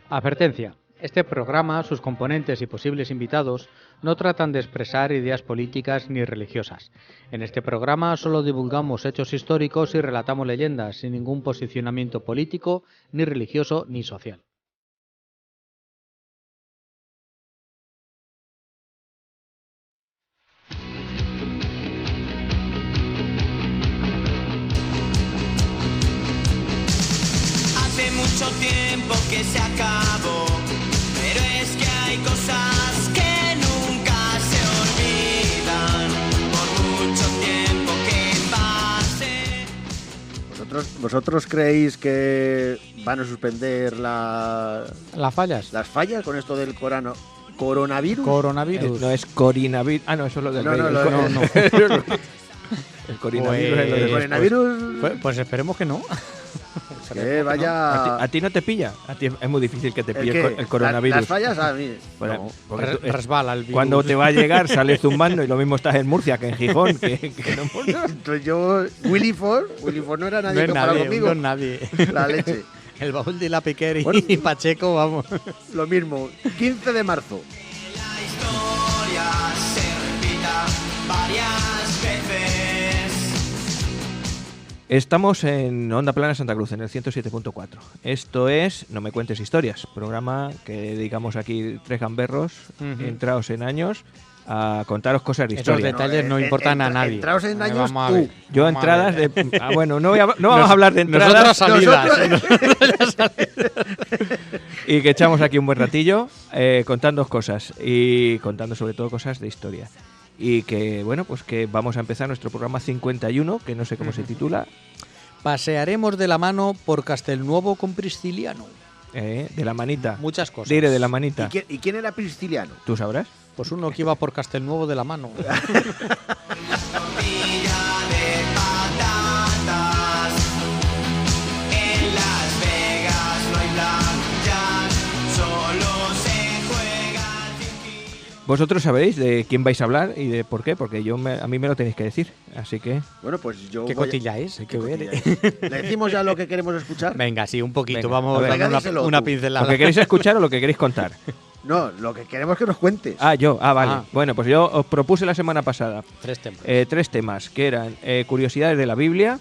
Advertencia. Este programa, sus componentes y posibles invitados no tratan de expresar ideas políticas ni religiosas. En este programa solo divulgamos hechos históricos y relatamos leyendas sin ningún posicionamiento político, ni religioso, ni social. Hace mucho tiempo que se acabó, pero es que hay cosas que nunca se olvidan, por mucho tiempo que pase. ¿Vosotros creéis que van a suspender ¿Las fallas? las fallas con esto del coronavirus? Coronavirus. No es corinavirus. Ah, no, eso es lo del No, rey. no, No. El coronavirus es lo ¿El del coronavirus? Pues esperemos que no. Que vaya... ¿A ti no te pilla? A ti es muy difícil que te ¿El pille qué? el coronavirus. Las fallas a mí. Bueno, No. porque tú- Resbala el virus. cuando te va a llegar sales zumbando y lo mismo estás en Murcia que en Gijón. Que no. Entonces yo... Willy Ford no era nadie No es comparado nadie, conmigo. no es nadie. La leche. El baúl de la Piquer Bueno. y Pacheco, vamos. Lo mismo. 15 de marzo. La historia se repita varias veces. Estamos en Onda Plana Santa Cruz, en el 107.4. Esto es No me cuentes historias, programa que dedicamos aquí tres gamberros entrados en años a contaros cosas de Esos historia. detalles no importan a nadie. Entraos en años Vamos a tú. ver. Yo Vamos a entradas ver. de... bueno, no vamos a hablar de entradas. Nosotros salidas. Y que echamos aquí un buen ratillo contando cosas y contando sobre todo cosas de historia. Y que, bueno, pues que vamos a empezar nuestro programa 51, que no sé cómo se titula, Pasearemos de la mano por Castelnuovo con Prisciliano. de la manita. Muchas cosas. Dire de la manita. ¿Y quién era Prisciliano? ¿Tú sabrás? Pues uno que iba por Castelnuovo de la mano. Tortilla de patatas. En Las Vegas no hay blackjack, solo se juega al tintín. Vosotros sabéis de quién vais a hablar y de por qué, porque a mí me lo tenéis que decir. Así que... Bueno, pues yo... ¿Qué voy a- cotilla es? Hay que ¿Qué ver. cotilla es? ¿Le decimos ya lo que queremos escuchar? Venga, sí, un poquito. Venga, Vamos a ver. dando Venga, díselo una tú. pincelada. ¿Lo que queréis escuchar o lo que queréis contar? No, lo que queremos que nos cuentes. Vale. Ah. Bueno, pues yo os propuse la semana pasada 3 temas. tres temas, que eran curiosidades de la Biblia,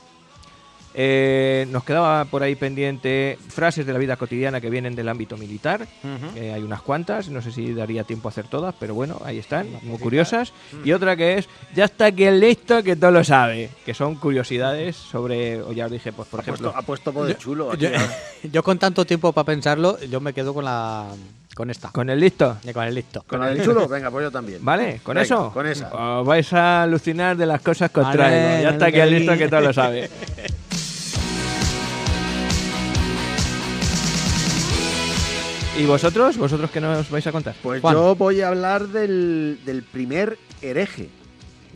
nos quedaba por ahí pendiente frases de la vida cotidiana que vienen del ámbito militar, Ujú. hay unas cuantas, no sé si daría tiempo a hacer todas, pero bueno, ahí están, muy curiosas. Y otra que es, ya está aquí el listo que todo lo sabe, que son curiosidades sobre, o ya os dije, pues por ejemplo... Ha puesto voz de chulo. aquí, Yo, ¿no? yo con tanto tiempo para pensarlo, yo me quedo con esta. ¿Con el listo? Con el listo. ¿Con el chulo? Venga, pues yo también. ¿Vale? ¿Con Venga, eso? con esa. Os vais a alucinar de las cosas que os Vale, traigo. Ya está aquí el listo que todo lo sabe. ¿Y vosotros? ¿Vosotros qué nos vais a contar? Pues Juan. yo voy a hablar del primer hereje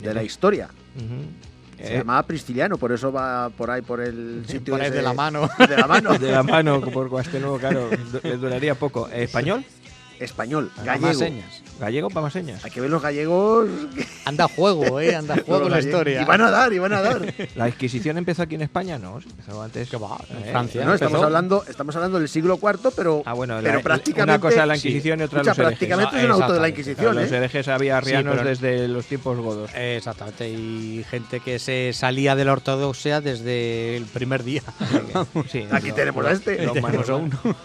de la historia. Ujú. Se llamaba Prisciliano, por eso va por ahí por el sitio Por ahí ese- de la mano. De la mano. De la mano por Castelnuovo, claro, le duraría poco. ¿Español? Español, Más gallego. señas. ¿Gallego para más señas? Hay que ver los gallegos. Anda juego, anda juego los la gallegos. historia. Y van a dar. ¿La Inquisición empezó aquí en España? No, se empezó antes. ¿Qué va? En ¿Eh? Francia. No, estamos empezó. hablando del siglo IV, pero, Ah, bueno, pero prácticamente. una cosa es la Inquisición y otra Escucha, los herejes. prácticamente Ah, es un auto de la exactamente. Inquisición, Los herejes había arrianos pero- desde los tiempos godos. Exactamente, y gente que se salía de la ortodoxia desde el primer día. Sí, Aquí tenemos a este. lo más Tenemos a normal. uno.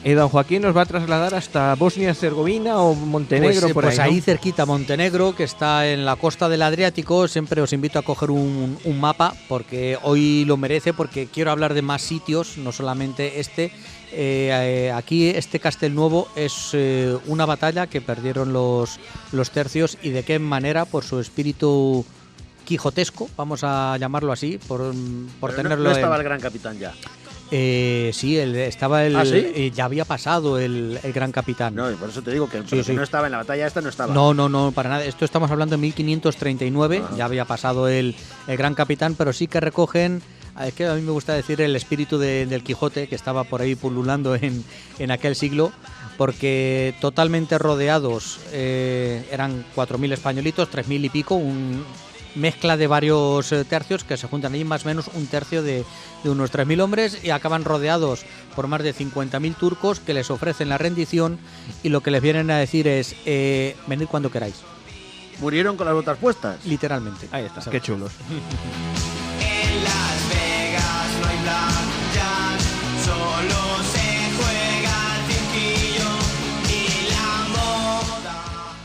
Y don Joaquín nos va a trasladar hasta Bosnia-Herzegovina o Montenegro, por pues ahí, ahí ¿no? cerquita, Montenegro, que está en la costa del Adriático. Siempre os invito a coger un mapa, porque hoy lo merece, porque quiero hablar de más sitios, no solamente este. Aquí este Castelnuovo es una batalla que perdieron los tercios, y de qué manera, por su espíritu quijotesco, vamos a llamarlo así, por Pero tenerlo no en- estaba el gran capitán ya. sí, estaba el, ¿Ah, sí? ya había pasado el gran capitán. No, y por eso te digo que, Sí, pero sí. que no estaba en la batalla esta, no estaba. No, para nada. Esto estamos hablando de 1539, Ajá. ya había pasado el gran capitán, pero sí que recogen, es que a mí me gusta decir el espíritu del Quijote, que estaba por ahí pululando en aquel siglo, porque totalmente rodeados, eran 4.000 españolitos, 3.000 y pico, mezcla de varios tercios que se juntan ahí, más o menos un tercio de unos 3.000 hombres, y acaban rodeados por más de 50.000 turcos que les ofrecen la rendición, y lo que les vienen a decir es venid cuando queráis, Murieron con las botas puestas. literalmente. Ahí está, Exacto. qué chulos. En Las Vegas no hay blackjack, solo se juega al cinquillo y la moda.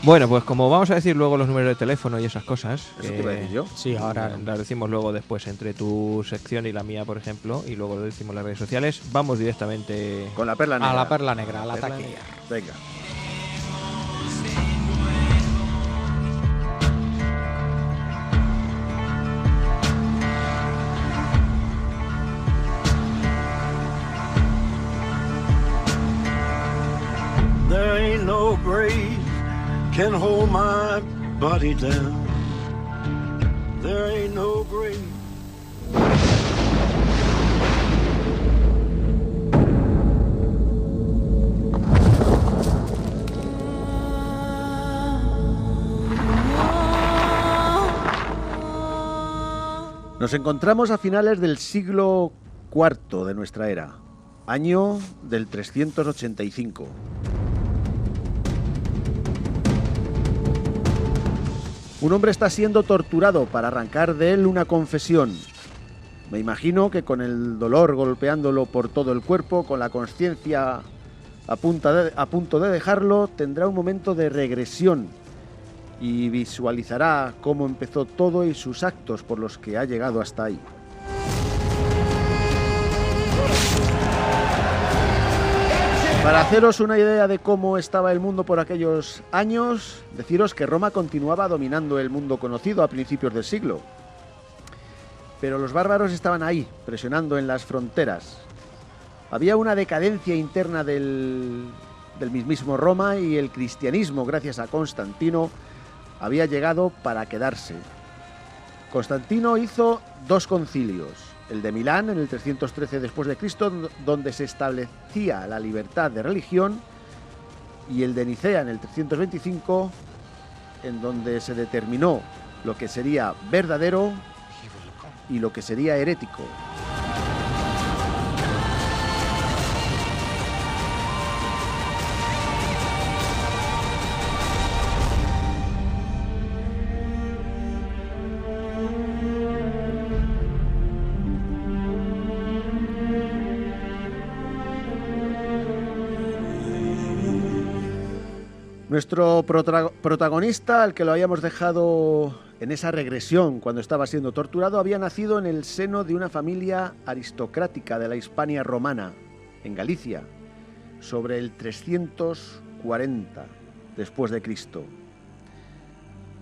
Bueno, pues como vamos a decir luego los números de teléfono y esas cosas, Eso te iba a decir yo. Sí, ahora las decimos luego después entre tu sección y la mía, por ejemplo, y luego lo decimos en las redes sociales. Vamos directamente Con la perla negra. a la perla negra, al Perla ataque. negra. Venga. There ain't no grave can hold my body down. There ain't no grave. Nos encontramos a finales del siglo IV de nuestra era, año del 385. Un hombre está siendo torturado para arrancar de él una confesión. Me imagino que con el dolor golpeándolo por todo el cuerpo, con la conciencia a punto de dejarlo, tendrá un momento de regresión y visualizará cómo empezó todo y sus actos por los que ha llegado hasta ahí. Para haceros una idea de cómo estaba el mundo por aquellos años, deciros que Roma continuaba dominando el mundo conocido a principios del siglo. Pero los bárbaros estaban ahí, presionando en las fronteras. Había una decadencia interna del mismísimo Roma, y el cristianismo, gracias a Constantino, había llegado para quedarse. Constantino hizo 2 concilios, el de Milán en el 313 después de Cristo, donde se establecía la libertad de religión, y el de Nicea en el 325, en donde se determinó lo que sería verdadero y lo que sería herético. Nuestro protagonista, al que lo habíamos dejado en esa regresión cuando estaba siendo torturado, había nacido en el seno de una familia aristocrática de la Hispania romana, en Galicia, sobre el 340 después de Cristo.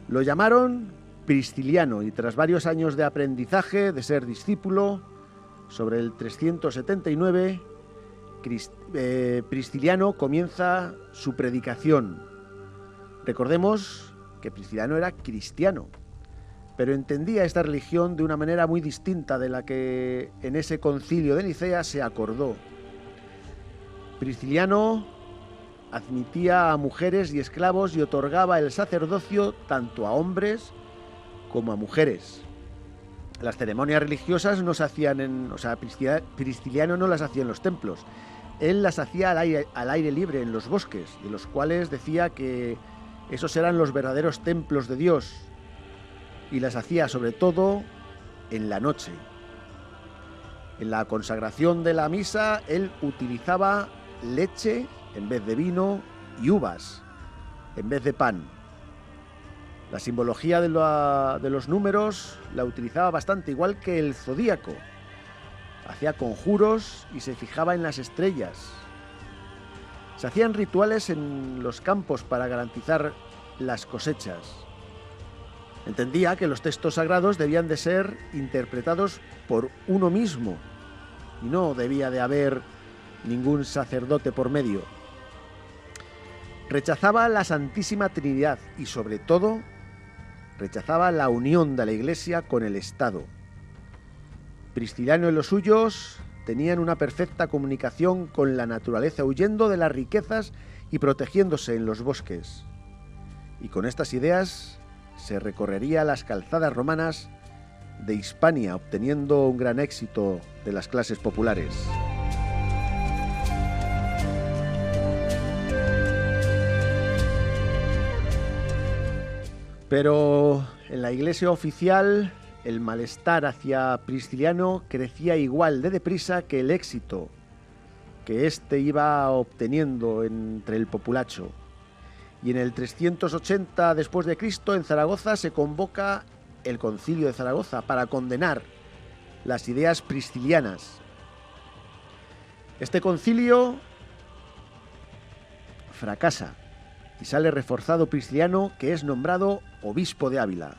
Lo llamaron Prisciliano, y tras varios años de aprendizaje, de ser discípulo, sobre el 379, Prisciliano comienza su predicación. Recordemos que Prisciliano era cristiano, pero entendía esta religión de una manera muy distinta de la que en ese concilio de Nicea se acordó. Prisciliano admitía a mujeres y esclavos y otorgaba el sacerdocio tanto a hombres como a mujeres. Las ceremonias religiosas no se hacían Prisciliano no las hacía en los templos. Él las hacía al aire libre, en los bosques, de los cuales decía que esos eran los verdaderos templos de Dios, y las hacía sobre todo en la noche. En la consagración de la misa, él utilizaba leche en vez de vino y uvas en vez de pan. La simbología de los números la utilizaba bastante igual que el zodíaco. Hacía conjuros y se fijaba en las estrellas. Se hacían rituales en los campos para garantizar las cosechas. Entendía que los textos sagrados debían de ser interpretados por uno mismo y no debía de haber ningún sacerdote por medio. Rechazaba la Santísima Trinidad y, sobre todo, rechazaba la unión de la Iglesia con el Estado. Prisciliano y los suyos tenían una perfecta comunicación con la naturaleza, huyendo de las riquezas y protegiéndose en los bosques. Y con estas ideas se recorrería las calzadas romanas de Hispania, obteniendo un gran éxito de las clases populares. Pero en la iglesia oficial el malestar hacia Prisciliano crecía igual de deprisa que el éxito que éste iba obteniendo entre el populacho. Y en el 380 después de Cristo, en Zaragoza, se convoca el Concilio de Zaragoza para condenar las ideas priscilianas. Este concilio fracasa y sale reforzado Prisciliano, que es nombrado obispo de Ávila.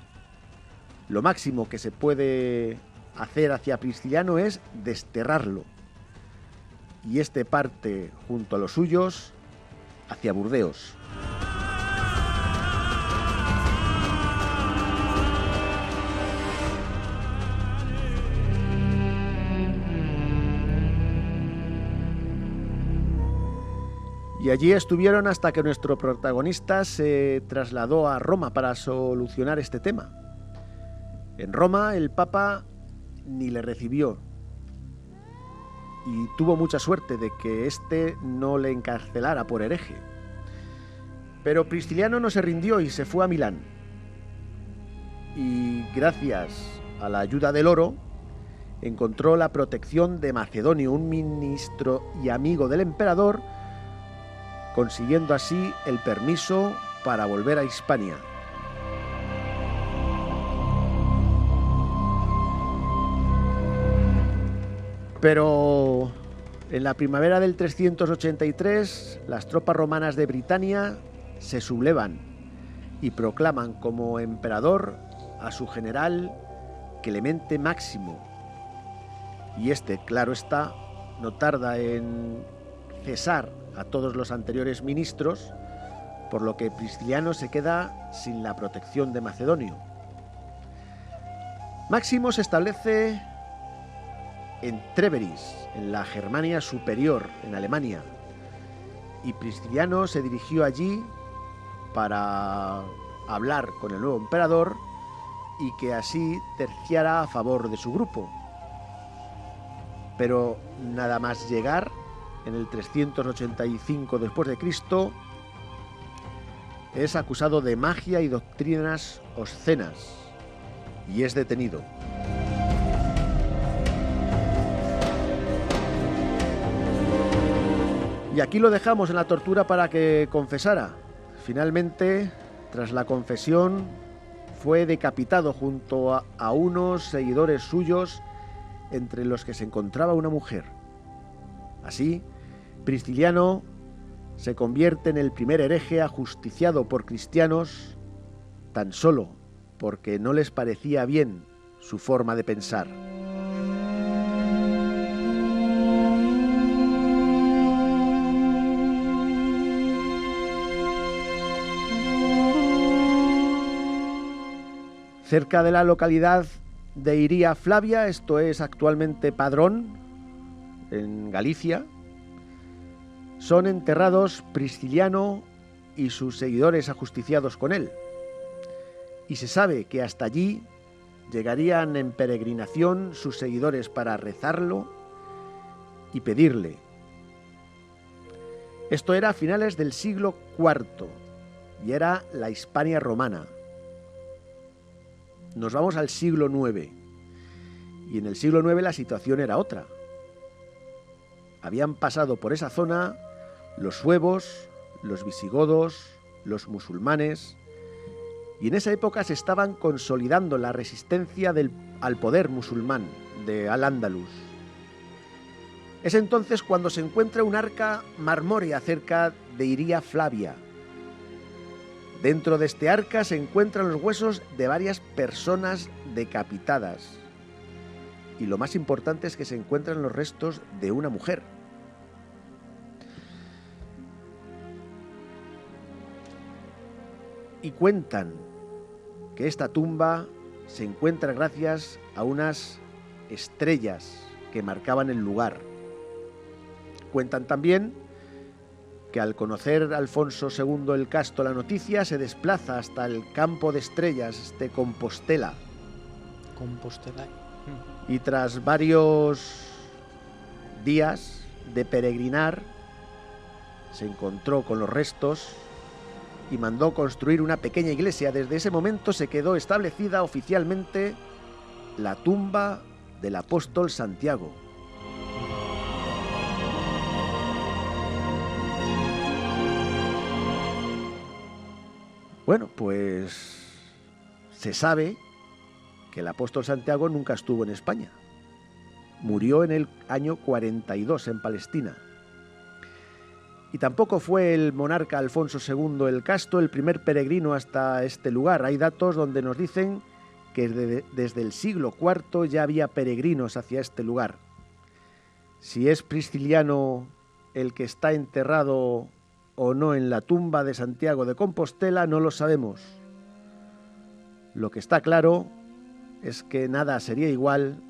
Lo máximo que se puede hacer hacia Prisciliano es desterrarlo. Y este parte, junto a los suyos, hacia Burdeos. Y allí estuvieron hasta que nuestro protagonista se trasladó a Roma para solucionar este tema. En Roma el Papa ni le recibió y tuvo mucha suerte de que éste no le encarcelara por hereje. Pero Prisciliano no se rindió y se fue a Milán. Y gracias a la ayuda del oro encontró la protección de Macedonio, un ministro y amigo del emperador, consiguiendo así el permiso para volver a Hispania. Pero en la primavera del 383, las tropas romanas de Britania se sublevan y proclaman como emperador a su general Clemente Máximo. Y este, claro está, no tarda en cesar a todos los anteriores ministros, por lo que Prisciliano se queda sin la protección de Macedonio. Máximo se establece en Treveris, en la Germania Superior, en Alemania, y Prisciliano se dirigió allí para hablar con el nuevo emperador y que así terciara a favor de su grupo. Pero nada más llegar, en el 385 después de Cristo, es acusado de magia y doctrinas obscenas y es detenido. Y aquí lo dejamos en la tortura para que confesara. Finalmente, tras la confesión, fue decapitado junto a unos seguidores suyos, entre los que se encontraba una mujer. Así, Prisciliano se convierte en el primer hereje ajusticiado por cristianos, tan solo porque no les parecía bien su forma de pensar. Cerca de la localidad de Iria Flavia, esto es actualmente Padrón, en Galicia, son enterrados Prisciliano y sus seguidores ajusticiados con él. Y se sabe que hasta allí llegarían en peregrinación sus seguidores para rezarlo y pedirle. Esto era a finales del siglo IV y era la Hispania romana. Nos vamos al siglo IX y en el siglo IX la situación era otra. Habían pasado por esa zona los suevos, los visigodos, los musulmanes, y en esa época se estaban consolidando la resistencia al poder musulmán de Al-Ándalus. Es entonces cuando se encuentra un arca marmórea cerca de Iria Flavia. Dentro de este arca se encuentran los huesos de varias personas decapitadas. Y lo más importante es que se encuentran los restos de una mujer. Y cuentan que esta tumba se encuentra gracias a unas estrellas que marcaban el lugar. Cuentan también que al conocer Alfonso II el Casto la noticia se desplaza hasta el campo de estrellas de Compostela Compostela. y tras varios días de peregrinar se encontró con los restos y mandó construir una pequeña iglesia. Desde ese momento se quedó establecida oficialmente la tumba del apóstol Santiago. Bueno, pues se sabe que el apóstol Santiago nunca estuvo en España. Murió en el año 42 en Palestina. Y tampoco fue el monarca Alfonso II el Casto el primer peregrino hasta este lugar. Hay datos donde nos dicen que desde el siglo IV ya había peregrinos hacia este lugar. Si es Prisciliano el que está enterrado o no en la tumba de Santiago de Compostela, no lo sabemos. Lo que está claro es que nada sería igual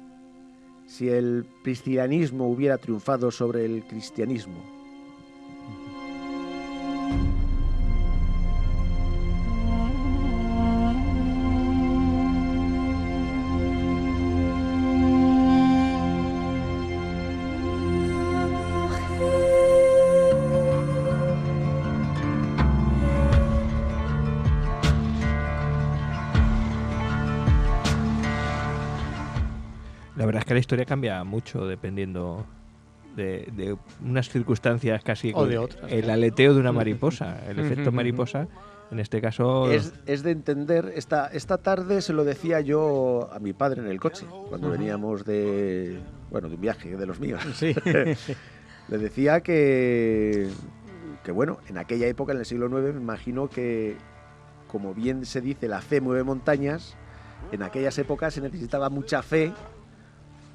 si el priscilianismo hubiera triunfado sobre el cristianismo. La verdad es que la historia cambia mucho dependiendo de unas circunstancias casi... O de otras, El ¿no? aleteo de una mariposa, el efecto mariposa, en este caso... Es de entender, esta tarde se lo decía yo a mi padre en el coche, cuando veníamos de un viaje de los míos. Sí. Le decía que bueno, en aquella época, en el siglo IX, me imagino que, como bien se dice, la fe mueve montañas. En aquellas épocas se necesitaba mucha fe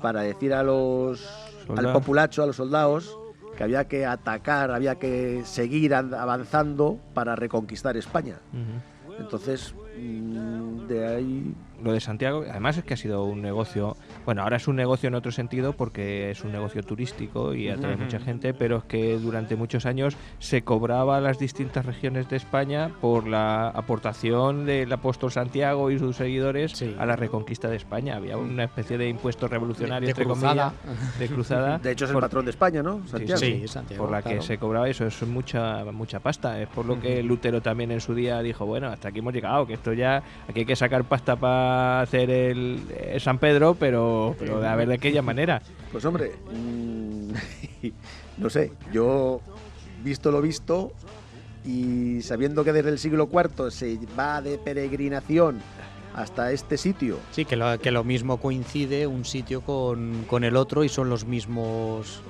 para decir al populacho, a los soldados, que había que atacar, había que seguir avanzando para reconquistar España. Ujú. Entonces, de ahí... Lo de Santiago, además es que ha sido un negocio, bueno, ahora es un negocio en otro sentido porque es un negocio turístico y atrae mucha gente, pero es que durante muchos años se cobraba a las distintas regiones de España por la aportación del apóstol Santiago y sus seguidores Sí. a la reconquista de España. Había una especie de impuesto revolucionario, De entre cruzada. comillas, de cruzada. De hecho, es el por- patrón de España, ¿no? Santiago. Sí, Santiago, por la claro. que se cobraba eso, es mucha pasta. Es por lo que Lutero también en su día dijo, bueno, hasta aquí hemos llegado, que esto ya, aquí hay que sacar pasta para hacer el San Pedro, pero a ver de aquella manera. Pues hombre, no sé, yo visto lo visto y sabiendo que desde el siglo IV se va de peregrinación hasta este sitio. Sí, que lo mismo coincide un sitio con el otro y son los mismos...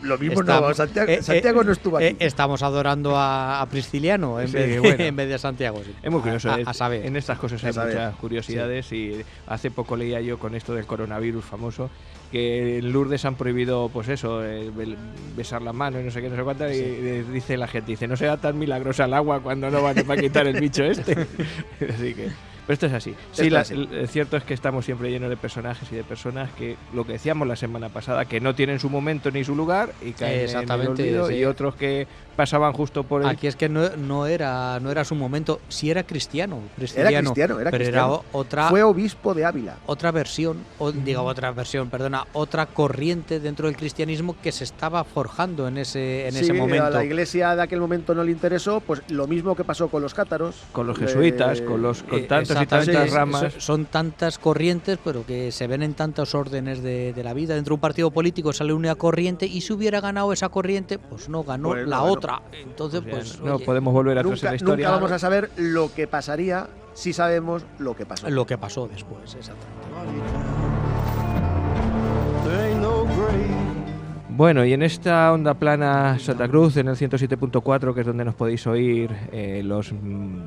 Lo mismo no, Santiago no estuvo aquí. Estamos adorando a Prisciliano en, Sí, vez, bueno. en vez de a Santiago. Sí. Es muy curioso. A saber. En estas cosas hay A saber. muchas curiosidades y hace poco leía yo con esto del coronavirus famoso que en Lourdes han prohibido, pues eso, besar las manos y no sé qué, no sé cuántas, y dice la gente, dice, no será tan milagrosa el agua cuando no van a quitar el bicho este. Así que... Pero esto es así. Sí, Esto es así. cierto es que estamos siempre llenos de personajes y de personas que, lo que decíamos la semana pasada, que no tienen su momento ni su lugar y caen Exactamente, en el olvido, sí. y otros que pasaban justo por el... Aquí es que no era su momento. Sí era cristiano, Era Prisciliano, cristiano, era pero cristiano. era otra... Fue obispo de Ávila. otra versión, otra corriente dentro del cristianismo que se estaba forjando en ese Sí, momento. a la iglesia de aquel momento no le interesó, pues lo mismo que pasó con los cátaros. Con los jesuitas, con tantos y Exactamente. tantas Sí, ramas. Son tantas corrientes, pero que se ven en tantos órdenes de la vida. Dentro de un partido político sale una corriente y si hubiera ganado esa corriente, pues no ganó Pues no la ganó. otra. Entonces, pues no oye, podemos volver atrás en la Nunca historia. vamos a saber lo que pasaría si sabemos lo que pasó. lo que pasó después, exactamente. There ain't no grave. Bueno, y en esta onda plana Santa Cruz, en el 107.4, que es donde nos podéis oír los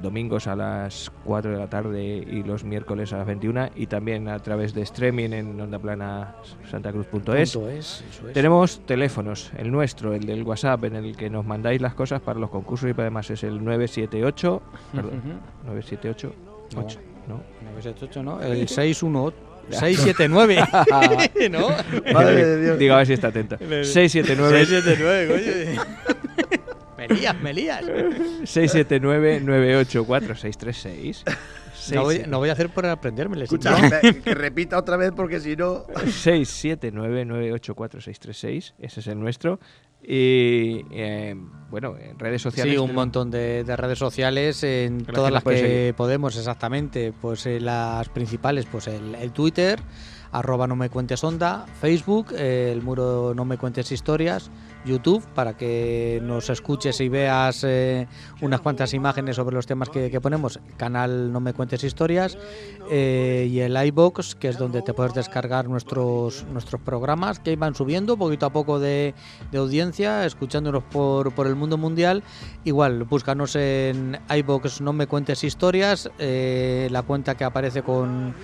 domingos a las 4 de la tarde y los miércoles a las 21, y también a través de streaming en ondaplanasantacruz.es. Punto es, eso es. Tenemos teléfonos, el nuestro, el del WhatsApp, en el que nos mandáis las cosas para los concursos, y además es el 978, perdón, Ujú. 978, No. 8, ¿no? 978, ¿no? El 618. 679, ¿no? Madre de Dios. Digo, a ver si está atento. 679. 679, coño. Me lías. 679-984-636. No voy a hacer por aprendérmelo. Escucha, que repita otra vez porque si no... 679-984-636. Ese es el nuestro. Y bueno, en redes sociales. Sí, un montón de redes sociales, en Las todas que las nos puedes que seguir. podemos, exactamente. Pues las principales, pues el Twitter, @nomecuentesonda, Facebook, el muro No Me Cuentes Historias, YouTube, para que nos escuches y veas unas cuantas imágenes sobre los temas que ponemos, canal No Me Cuentes Historias, y el iVoox, que es donde te puedes descargar nuestros programas, que van subiendo poquito a poco de audiencia, escuchándonos por el mundo mundial. Igual, búscanos en iVoox No Me Cuentes Historias, la cuenta que aparece con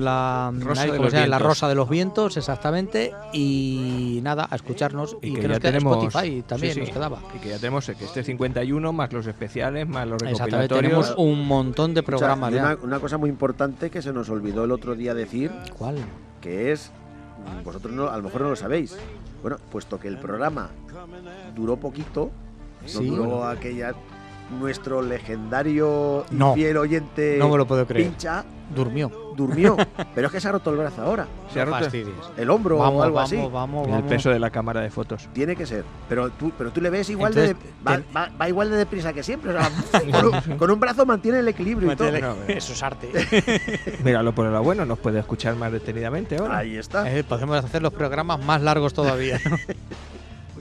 la Rosa de ¿cómo los se llama? La vientos. Rosa de los Vientos, exactamente. Y nada, a escucharnos. Y que ya nos queda tenemos Spotify también, sí, nos sí. quedaba. Y que ya tenemos este 51 más los especiales, más los Exactamente, recopilatorios. tenemos un montón de programas Escucha, ya. una cosa muy importante que se nos olvidó el otro día decir, ¿Cuál? que es, vosotros a lo mejor no lo sabéis, bueno, puesto que el programa duró poquito, no Sí. duró aquella, nuestro legendario y No. fiel oyente No me lo puedo creer. Pincha Durmió. durmió, pero es que se ha roto el brazo ahora, Se ha No roto fastidies. el hombro o Vamos, algo vamos, así. vamos, el vamos. peso de la cámara de fotos. Tiene que ser, pero tú le ves igual Entonces, va igual de deprisa que siempre, o sea, con un brazo mantiene el equilibrio y todo. Métele. No, Eso es arte. Míralo por el lado bueno, nos puede escuchar más detenidamente ahora. Ahí está. Podemos hacer los programas más largos todavía.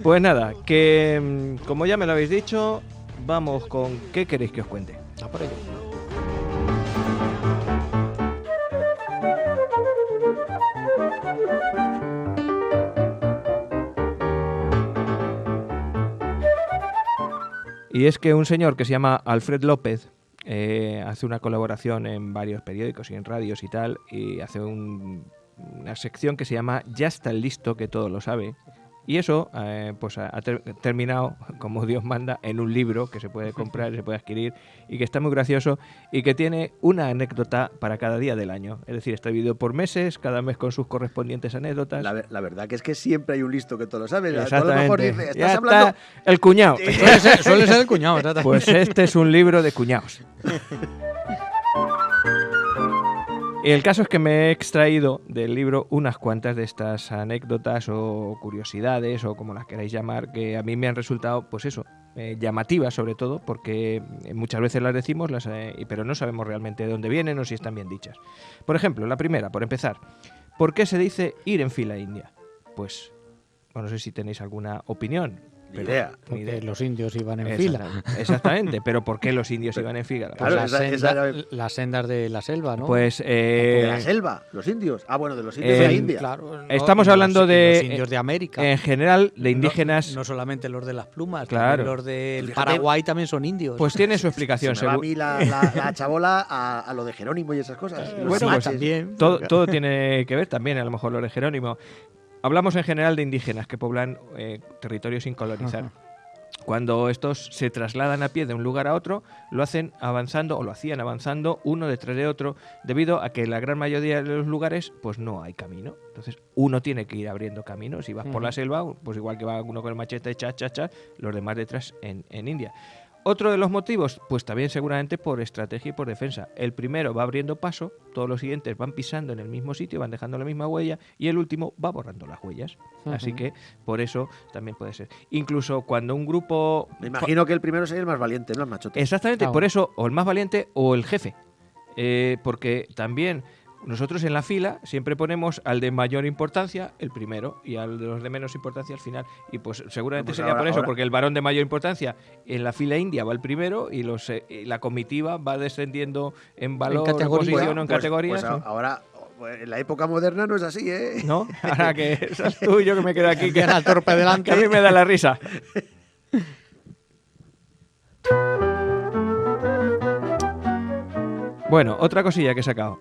Pues nada, que como ya me lo habéis dicho, vamos con ¿qué queréis que os cuente? A por ello. Y es que un señor que se llama Alfred López hace una colaboración en varios periódicos y en radios y tal, y hace una sección que se llama Ya está listo, que todo lo sabe. Y eso pues ha terminado, como Dios manda, en un libro que se puede comprar, se puede adquirir, y que está muy gracioso y que tiene una anécdota para cada día del año. Es decir, está dividido por meses, cada mes con sus correspondientes anécdotas. La verdad que es que siempre hay un listo que todo lo sabe. A lo Exactamente. mejor dice, Ya estás está hablando... el cuñado. Suele ser el cuñado, exactamente. Pues este es un libro de cuñados. Y el caso es que me he extraído del libro unas cuantas de estas anécdotas o curiosidades o como las queráis llamar, que a mí me han resultado, pues eso, llamativas sobre todo, porque muchas veces las decimos, pero no sabemos realmente de dónde vienen o si están bien dichas. Por ejemplo, la primera, por empezar, ¿por qué se dice ir en fila india? Pues, bueno, no sé si tenéis alguna opinión. Ni idea. Ni idea. Porque los indios iban en fila. Exactamente, pero ¿por qué los indios iban en fila? Claro, Pues esa- las sendas de la selva, ¿no? Pues De la selva, los indios. Ah, bueno, de los indios de la en- India. Claro, Estamos y hablando los de- indios de América. en general de No- indígenas, No, solamente los de las plumas, Claro. también los del Fíjate. Paraguay también son indios. pues tiene su Se explicación. me va a según- mí la chabola a lo de Jerónimo y esas cosas. Los Bueno, pues maches. también. Todo tiene que ver también, a lo mejor lo de Jerónimo. Hablamos en general de indígenas que poblan territorios sin colonizar. Ajá. Cuando estos se trasladan a pie de un lugar a otro, lo hacen avanzando, o lo hacían avanzando uno detrás de otro, debido a que en la gran mayoría de los lugares pues no hay camino. Entonces uno tiene que ir abriendo camino. Si vas por la selva, pues igual que va uno con el machete, cha, cha, cha, los demás detrás en India. Otro de los motivos, pues también seguramente por estrategia y por defensa. El primero va abriendo paso, todos los siguientes van pisando en el mismo sitio, van dejando la misma huella, y el último va borrando las huellas. Así que por eso también puede ser. Incluso cuando un grupo... Me imagino que el primero sería el más valiente, no el machote. Exactamente, Claro. por eso, o el más valiente o el jefe. Porque también nosotros en la fila siempre ponemos al de mayor importancia el primero y al de los de menos importancia al final. Y pues seguramente Pues sería por eso, ahora- porque el varón de mayor importancia en la fila india va el primero y y la comitiva va descendiendo en valor, en categoría. posición o en categorías. Pues ahora, en la época moderna no es así, ¿eh? ¿No? Ahora que seas tú y yo que me quedo aquí, que Envían al torpe delante. que a mí me da la risa. Bueno, otra cosilla que he sacado.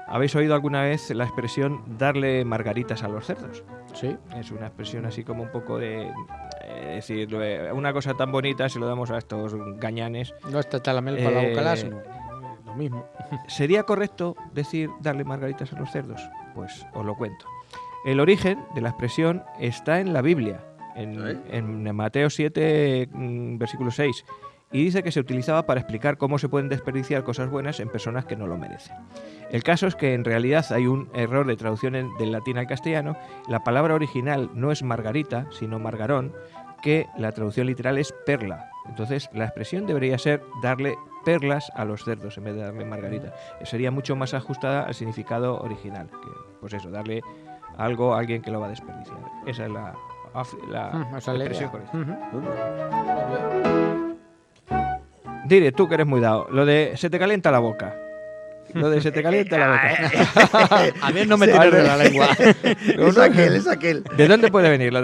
¿Habéis oído alguna vez la expresión darle margaritas a los cerdos? Sí. Es una expresión así como un poco de... decir, una cosa tan bonita si lo damos a estos gañanes. No está talamel para la boca al Eh, asno. Lo mismo. ¿Sería correcto decir darle margaritas a los cerdos? Pues os lo cuento. El origen de la expresión está en la Biblia en Mateo 7, versículo 6. Y dice que se utilizaba para explicar cómo se pueden desperdiciar cosas buenas en personas que no lo merecen. El caso es que en realidad hay un error de traducción del latín al castellano. La palabra original no es margarita, sino margarón, que la traducción literal es perla. Entonces la expresión debería ser darle perlas a los cerdos en vez de darle margarita. Sería mucho más ajustada al significado original. Que, pues eso, darle algo a alguien que lo va a desperdiciar. Esa es la expresión correcta. Dire, tú que eres muy dado, lo de se te calienta la boca. Lo de se te calienta la boca. A mí no me tiras de la lengua. Es aquel. ¿De dónde puede venir lo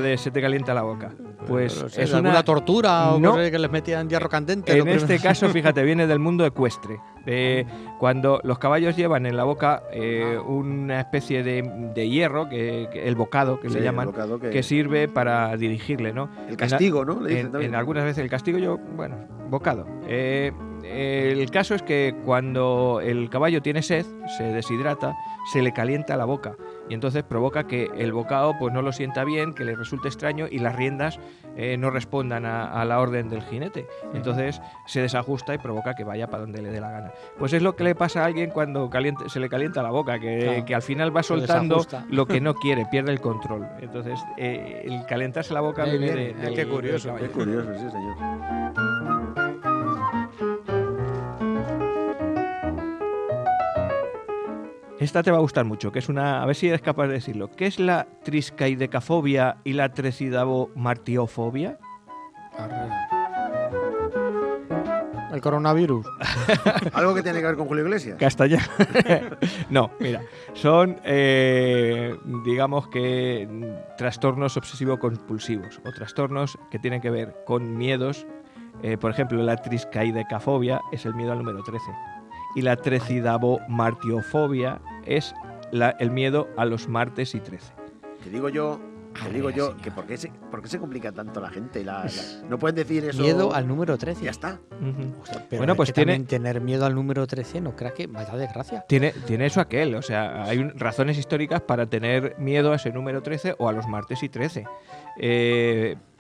de se te calienta la boca? Pues No sé, es alguna una tortura o No. cosas que les metían hierro candente. En este caso, fíjate, viene del mundo ecuestre. Cuando los caballos llevan en la boca una especie de hierro, que el bocado, que Sí, le el llaman, bocado que sirve para dirigirle, ¿no? El castigo, ¿no? Le dicen también. En algunas veces el castigo, bocado. El caso es que cuando el caballo tiene sed, se deshidrata, se le calienta la boca y entonces provoca que el bocado pues no lo sienta bien, que le resulte extraño y las riendas no respondan a la orden del jinete. Entonces se desajusta y provoca que vaya para donde le dé la gana. Pues es lo que le pasa a alguien cuando se le calienta la boca, Claro. que al final va Se soltando desajusta. lo que no quiere, pierde el control. Entonces el calentarse la boca Ahí viene viene. del Qué curioso. del Qué caballo. curioso, sí, señor. Esta te va a gustar mucho, que es una... A ver si eres capaz de decirlo. ¿Qué es la triscaidecafobia y la tresidabomartiofobia? El coronavirus. Algo que tiene que ver con Julio Iglesias. Castellano. No, mira. Son, digamos que, trastornos obsesivo-compulsivos o trastornos que tienen que ver con miedos. Por ejemplo, la triscaidecafobia es el miedo al número 13. Y la tresidabomartiofobia es el miedo a los martes y 13. Que digo yo, que ¿por qué se complica tanto la gente? No pueden decir eso. Miedo al número 13. Ya está. Ujú. Ostras, pero Bueno, es pues que tiene- también tener miedo al número 13 no crea que vaya desgracia. Tiene eso aquel, o sea, hay razones históricas para tener miedo a ese número 13 o a los martes y 13.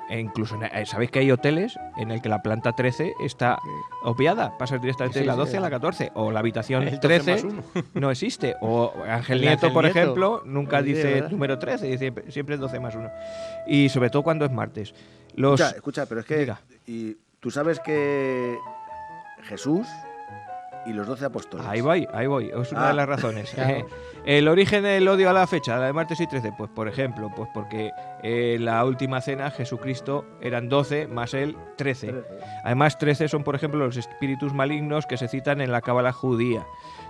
E incluso, ¿sabéis que hay hoteles en el que la planta 13 está obviada? Pasas directamente Sí, de la sí, 12 a la 14. O la habitación El 12 13 más uno. no existe. O Ángel El Nieto, Ángel por Nieto. ejemplo, nunca Sí, dice ¿verdad? número 13, dice siempre es 12 más 1. Y sobre todo cuando es martes. Escucha, pero es que Diga. y tú sabes que Jesús y los 12 apóstoles. Ahí voy, es una Ah. de las razones. Claro. El origen del odio a la fecha, la de martes y 13, pues por ejemplo, pues porque la última cena, Jesucristo, eran 12 más él 13. Además, 13 son, por ejemplo, los espíritus malignos que se citan en la cábala judía.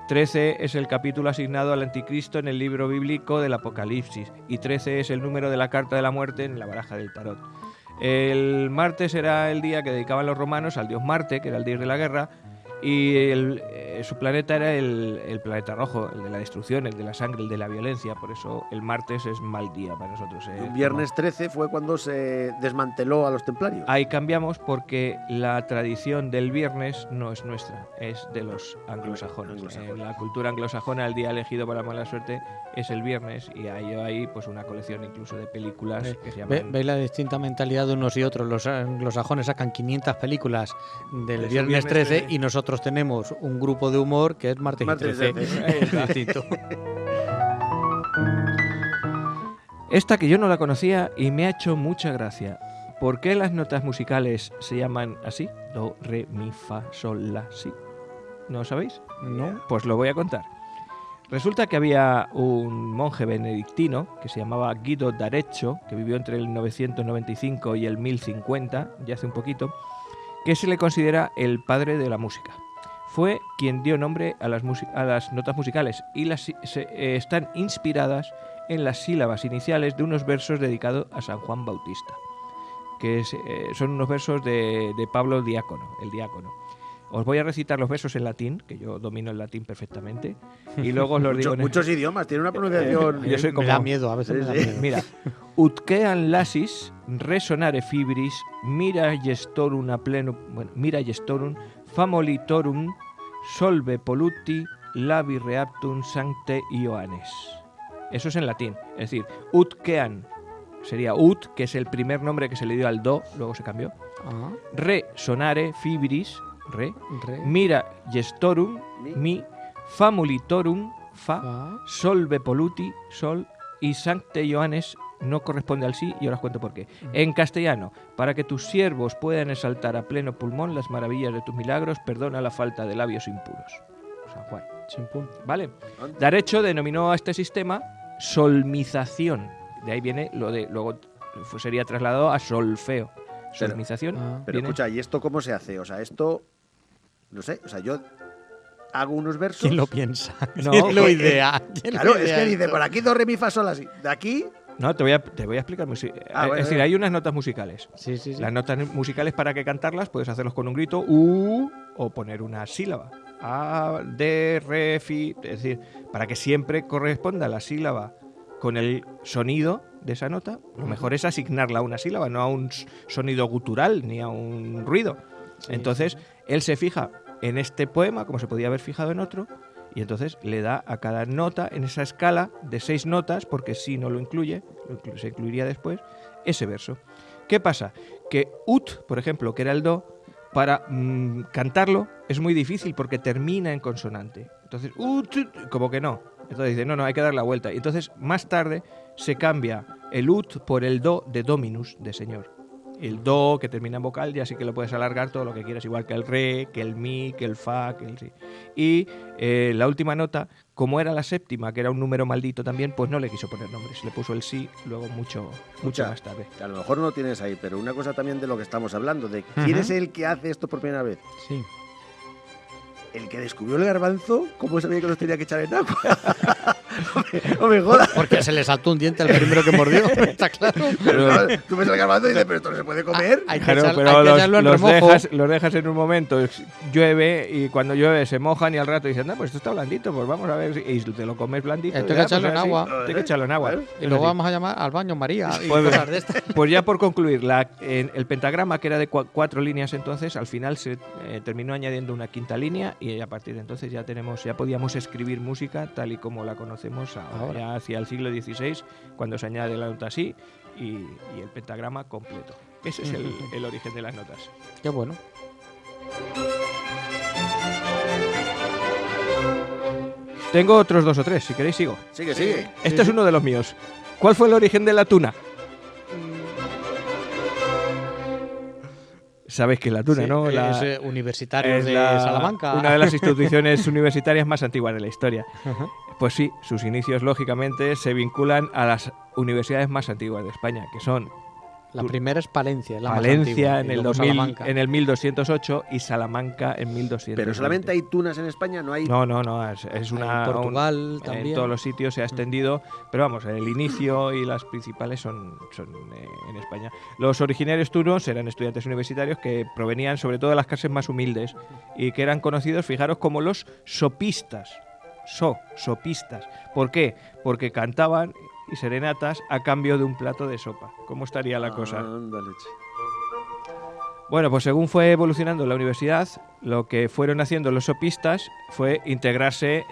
13 es el capítulo asignado al anticristo en el libro bíblico del Apocalipsis. Y 13 es el número de la carta de la muerte en la baraja del tarot. El martes era el día que dedicaban los romanos al dios Marte, que era el dios de la guerra, y su planeta era el planeta rojo, el de la destrucción, el de la sangre, el de la violencia. Por eso el martes es mal día para nosotros. Un viernes 13 fue cuando se desmanteló a los templarios. Ahí cambiamos porque la tradición del viernes no es nuestra, es de los anglosajones. En la cultura anglosajona el día elegido para la mala suerte es el viernes y hay pues una colección incluso de películas que se llaman... ¿Veis la distinta mentalidad de unos y otros? Los anglosajones sacan 500 películas del De su viernes viernes 13 13. y nosotros tenemos un grupo de humor que es martes y Martes y 13. 13. Es distinto. Esta que yo no la conocía y me ha hecho mucha gracia. ¿Por qué las notas musicales se llaman así? Do, re, mi, fa, sol, la, si. ¿No sabéis? No. Pues lo voy a contar. Resulta que había un monje benedictino que se llamaba Guido d'Arezzo, que vivió entre el 995 y el 1050, ya hace un poquito, que se le considera el padre de la música. Fue quien dio nombre a las notas musicales y están inspiradas en las sílabas iniciales de unos versos dedicados a San Juan Bautista, que son unos versos de Pablo Diácono, el diácono. Os voy a recitar los versos en latín, que yo domino el latín perfectamente, y luego os los digo en Muchos idiomas, tiene una pronunciación. yo soy Me como... da miedo, a veces me da Sí, sí. miedo. Mira, utquean lasis, resonare fibris, mira gestorum a pleno, bueno, mira gestorum, famolitorum, solve polluti, labi reaptum sancte Ioannes. Eso es en latín, es decir, utquean sería ut, que es el primer nombre que se le dio al do, luego se cambió. Ah, Re sonare fibris, re. re, Mira gestorum, mi. Famulitorum, fa. fa. Solve poluti, sol. Y Sancte Ioannes no corresponde al sí, y ahora os cuento por qué. En castellano, para que tus siervos puedan exaltar a pleno pulmón las maravillas de tus milagros, perdona la falta de labios impuros. San Juan. Chimpún. ¿Vale? Darecho denominó a este sistema solmización. De ahí viene lo de. Luego sería trasladado a solfeo. Pero- Solmización. Ah. Pero viene- escucha, ¿y esto cómo se hace? O sea, esto... No sé, o sea, yo hago unos versos... ¿Quién lo piensa? No, ¿Quién lo que- idea? ¿Quién Claro, lo es idea que dice, esto? por aquí do, re, mi, fa, sol, así. De aquí... No, te voy a explicar. Bueno, es decir, bueno. hay unas notas musicales. Sí, sí, sí. Las notas musicales, para que cantarlas, puedes hacerlos con un grito o poner una sílaba. A, D, re, fi. Es decir, para que siempre corresponda la sílaba con el sonido de esa nota, lo mejor es asignarla a una sílaba, no a un sonido gutural ni a un ruido. Entonces, él se fija en este poema, como se podía haber fijado en otro, y entonces le da a cada nota en esa escala de 6 notas, porque si no lo incluye, se incluiría después, ese verso. ¿Qué pasa? Que ut, por ejemplo, que era el do, para cantarlo es muy difícil porque termina en consonante. Entonces, ut, como que no. Entonces dice, no, hay que dar la vuelta. Y entonces, más tarde, se cambia el ut por el do de dominus, de señor. El do, que termina en vocal, ya sí que lo puedes alargar todo lo que quieras, igual que el re, que el mi, que el fa, que el si. Y la última nota, como era la séptima, que era un número maldito también, pues no le quiso poner nombres. Le puso el si luego mucho Escucha, más tarde. que a lo mejor no lo tienes ahí, pero una cosa también de lo que estamos hablando, de quién Ujú. es el que hace esto por primera vez. Sí. El que descubrió el garbanzo, ¿cómo sabía que los tenía que echar en agua? no me jodas. Porque se le saltó un diente al primero que mordió, está claro. Pero, tú ves el garbanzo y dices, pero esto no se puede comer. Hay que, Claro, echar- pero hay que echarlo en remojo. los dejas en un momento, llueve y cuando llueve se mojan y al rato dicen, pues esto está blandito, pues vamos a ver. Y te lo comes blandito. Esto hay ya, que echarlo pues en así. agua. Hay que echarlo en agua. Claro. Y luego vamos a llamar al baño María y Pues, cosas de estas. Pues ya por concluir, el pentagrama, que era de 4 líneas entonces, al final se terminó añadiendo una quinta línea y a partir de entonces ya podíamos escribir música tal y como la conocemos ahora, ya hacia el siglo XVI, cuando se añade la nota así y el pentagrama completo. Ese es el origen de las notas. Qué bueno. Tengo otros 2 o 3, si queréis sigo. Sigue, sigue. Este es uno de los míos. ¿Cuál fue el origen de la tuna? Sabéis que la tuna, Sí, ¿no? es universitario es de la- Salamanca. Una de las instituciones universitarias más antiguas de la historia. Ajá. Pues sí, sus inicios lógicamente se vinculan a las universidades más antiguas de España, que son La primera es Palencia, la más Valencia antigua, en y el, luego 2000, Salamanca. en el 1208 y Salamanca en 1220. Pero solamente hay tunas en España, no hay... No, es una... En Portugal un- también. En todos los sitios se ha extendido, pero vamos, el inicio y las principales son en España. Los originarios tunos eran estudiantes universitarios que provenían sobre todo de las clases más humildes y que eran conocidos, fijaros, como los sopistas. Sopistas. ¿Por qué? Porque cantaban y serenatas a cambio de un plato de sopa. ¿Cómo estaría la cosa? Anda, leche. Bueno, pues según fue evolucionando la universidad, lo que fueron haciendo los sopistas fue integrarse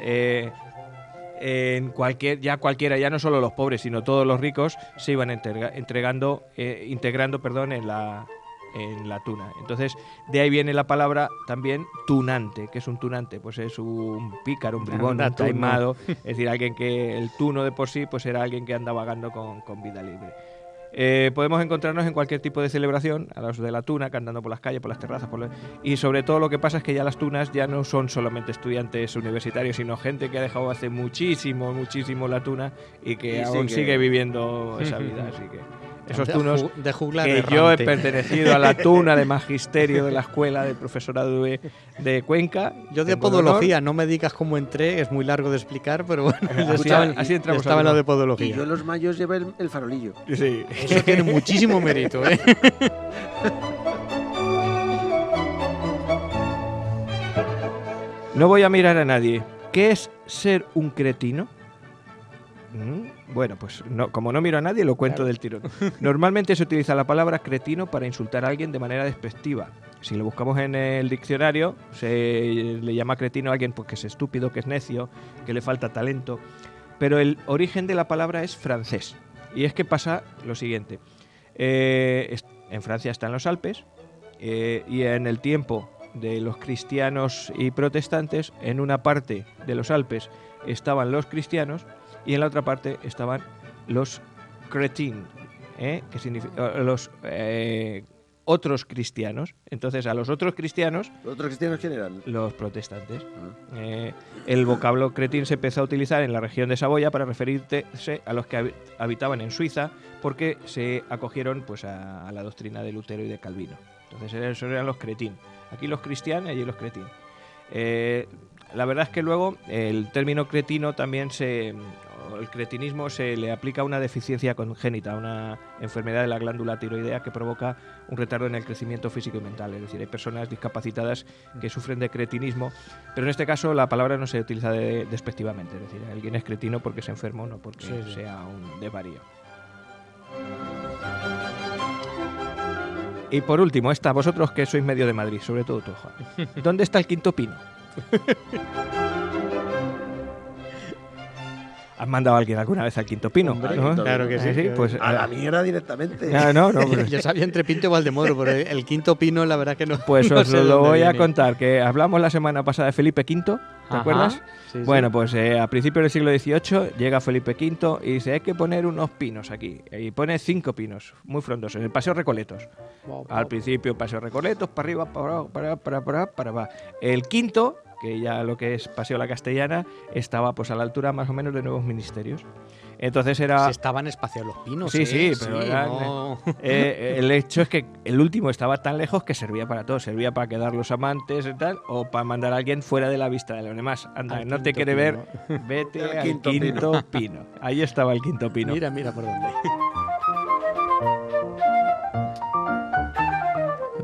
en cualquiera, ya no solo los pobres, sino todos los ricos se iban integrando en la tuna. Entonces, de ahí viene la palabra también tunante. ¿Qué es un tunante? Pues es un pícaro, un bribón, Anda, un tuno. taimado, es decir, alguien que el tuno de por sí pues era alguien que anda vagando con vida libre. Podemos encontrarnos en cualquier tipo de celebración a los de la tuna, cantando por las calles, por las terrazas, y sobre todo lo que pasa es que ya las tunas ya no son solamente estudiantes universitarios, sino gente que ha dejado hace muchísimo la tuna y que Y aún sigue viviendo esa vida. Así que esos tunos de juglar que errante. yo he pertenecido a la tuna de magisterio de la escuela de profesorado de Cuenca. Yo de tengo el podología, no me digas cómo entré, es muy largo de explicar, pero bueno, yo Así- estaba, así entramos estaba en a lo de Y podología. yo en los mayos llevo el farolillo. honor. Sí. Eso tiene muchísimo mérito, ¿eh? No voy a mirar a nadie. ¿Qué es ser un cretino? Bueno, pues no, como no miro a nadie, lo cuento del tirón. Normalmente se utiliza la palabra cretino para insultar a alguien de manera despectiva. Si lo buscamos en el diccionario, se le llama cretino a alguien pues, que es estúpido, que es necio, que le falta talento. Pero el origen de la palabra es francés. Y es que pasa lo siguiente. En Francia están los Alpes y en el tiempo de los cristianos y protestantes, en una parte de los Alpes estaban los cristianos y en la otra parte estaban los crétins, que significa los otros cristianos. Entonces, a los otros cristianos... ¿Los otros cristianos quién eran? Los protestantes. El vocablo cretín se empezó a utilizar en la región de Saboya para referirse a los que habitaban en Suiza, porque se acogieron pues a la doctrina de Lutero y de Calvino. Entonces esos eran los cretín. Aquí los cristianos y allí los cretín. La verdad es que luego el término cretino también el cretinismo se le aplica a una deficiencia congénita, una enfermedad de la glándula tiroidea que provoca un retardo en el crecimiento físico y mental. Es decir, hay personas discapacitadas que sufren de cretinismo, pero en este caso la palabra no se utiliza despectivamente. Es decir, alguien es cretino porque es enfermo, no porque sea un desvarío. Y por último, vosotros que sois medio de Madrid, sobre todo tú, Juan. ¿Dónde está el Quinto Pino? ¿Has mandado a alguien alguna vez al Quinto Pino? Hombre, ¿no? claro que sí. Pues, A la mierda directamente. no, pues, Yo sabía entre Pinto y Valdemoro, pero el Quinto Pino, la verdad que no. pues no os sé de lo dónde voy a viene. contar, que hablamos la semana pasada de Felipe V, ¿te Ajá, acuerdas? sí, sí. Bueno, pues a principios del siglo XVIII llega Felipe V y dice, hay que poner unos pinos aquí. Y pone 5 pinos, muy frondosos, en el Paseo Recoletos. Al principio Paseo Recoletos, para arriba, para abajo. El quinto, que ya lo que es Paseo La Castellana, estaba pues a la altura más o menos de Nuevos Ministerios. Entonces era... Se estaban espaciados los pinos. Sí, pero era- no. el hecho es que el último estaba tan lejos que servía para todo. Servía para quedar los amantes y tal, o para mandar a alguien fuera de la vista de los demás. Anda, Al no te quinto quiere ver, pino. vete El al quinto quinto pino. Ahí estaba el Quinto Pino. Mira por dónde.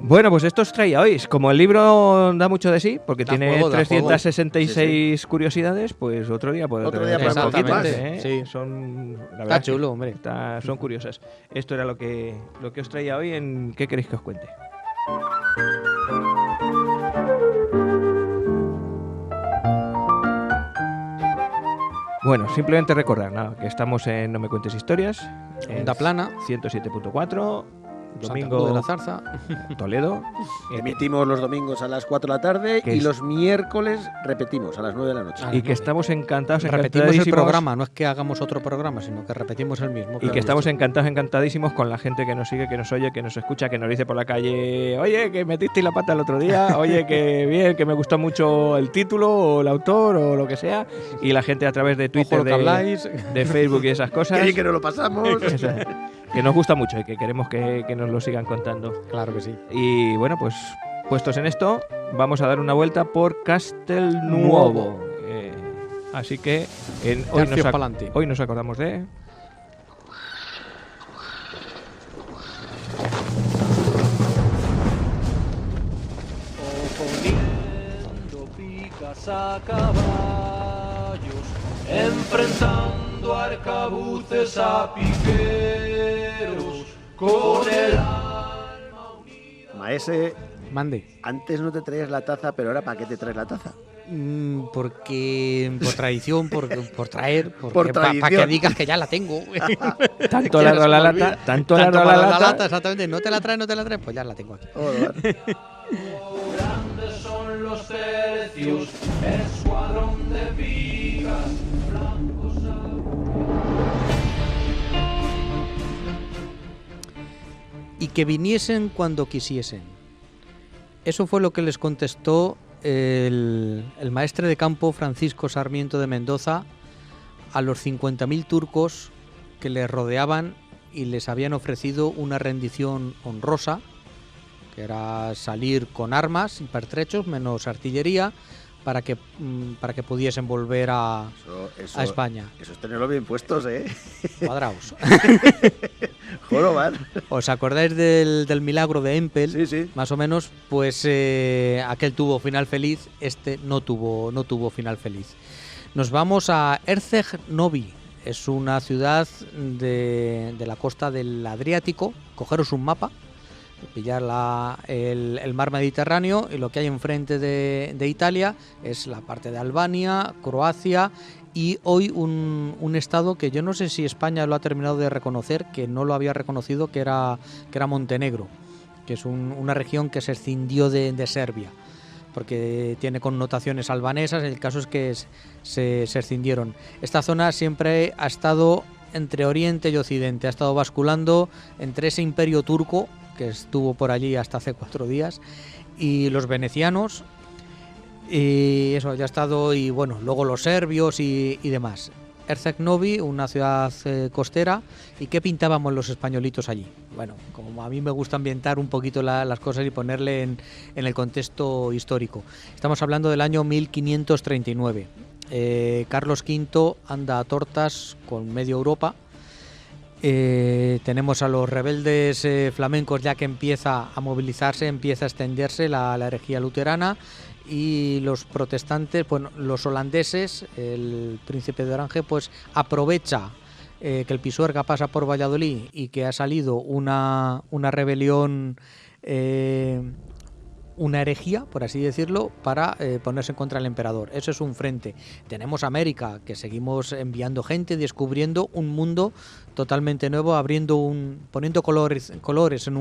Bueno, pues esto os traía hoy. Como el libro da mucho de sí, porque Da tiene juego, da 366 curiosidades, pues otro día podemos Otro día traer para un poquito más, Exactamente, sí. Son, la verdad Está que chulo, hombre. son curiosas. Esto era lo que os traía hoy. ¿En qué queréis que os cuente? Bueno, simplemente recordar nada, que estamos en No Me Cuentes Historias, en Onda Plana, 107.4, Santa Cruz domingo de la Zarza. Toledo. Emitimos los domingos a las 4 de la tarde ¿Qué y es? los miércoles repetimos a las 9 de la noche. Y que estamos encantados, Repetimos el encantadísimos. programa, no es que hagamos otro programa, sino que repetimos el mismo. Y que estamos encantadísimos con la gente que nos sigue, que nos oye, que nos escucha, que nos dice por la calle, oye, que metisteis la pata el otro día, oye, que bien, que me gustó mucho el título o el autor o lo que sea. Y la gente a través de Twitter, Ojo lo que habláis. de Facebook y esas cosas. Qué bien que nos lo pasamos. Que nos gusta mucho y que queremos que nos lo sigan contando. Claro que sí. Y bueno, pues puestos en esto, vamos a dar una vuelta por Castelnuovo. Así que Tercios pa'lante. hoy nos acordamos de... Oponiendo picas a caballos, enfrentando arcabuces a piqueros, con el alma unida. Maese, Mande. antes no te traías la taza, pero ahora ¿para qué te traes la taza? Porque por tradición, por traer, Por para tradición. que digas que ya la tengo. Tanto Que la no se me lata, olvida. tanto la para la lata. lata, exactamente. No te la traes, pues ya la tengo aquí. Grandes son los tercios, escuadrón de picas, blancos Y que viniesen cuando quisiesen. Eso fue lo que les contestó el maestre de campo Francisco Sarmiento de Mendoza a los 50.000 turcos que les rodeaban y les habían ofrecido una rendición honrosa, que era salir con armas y pertrechos, menos artillería, para que pudiesen volver a Eso, España. Eso es tenerlo bien puestos, ¿eh? Cuadraos. Jorobar. ¿Os acordáis del milagro de Empel? Sí, sí. Más o menos, pues aquel tuvo final feliz, este no tuvo final feliz. Nos vamos a Erzeg-Novi, es una ciudad de la costa del Adriático. Cogeros un mapa, pillar el mar Mediterráneo y lo que hay enfrente de Italia es la parte de Albania, Croacia y hoy un estado que yo no sé si España lo ha terminado de reconocer, que no lo había reconocido, que era Montenegro, que es una región que se escindió de Serbia, porque tiene connotaciones albanesas. El caso es que se escindieron. Esta zona siempre ha estado entre Oriente y Occidente, ha estado basculando entre ese imperio turco, que estuvo por allí hasta hace 4 días, y los venecianos, y eso ya ha estado, y bueno, luego los serbios y demás. Herceg Novi, una ciudad costera. ¿Y qué pintábamos los españolitos allí? Bueno, como a mí me gusta ambientar un poquito las cosas y ponerle en el contexto histórico. Estamos hablando del año 1539. Carlos V anda a tortas con medio Europa. Tenemos a los rebeldes flamencos ya que empieza a movilizarse, empieza a extenderse la herejía luterana, y los protestantes, bueno, los holandeses, el príncipe de Orange, pues aprovecha que el Pisuerga pasa por Valladolid y que ha salido una rebelión, una herejía, por así decirlo, para ponerse en contra del emperador. Eso es un frente. Tenemos América, que seguimos enviando gente, descubriendo un mundo totalmente nuevo, poniendo colores en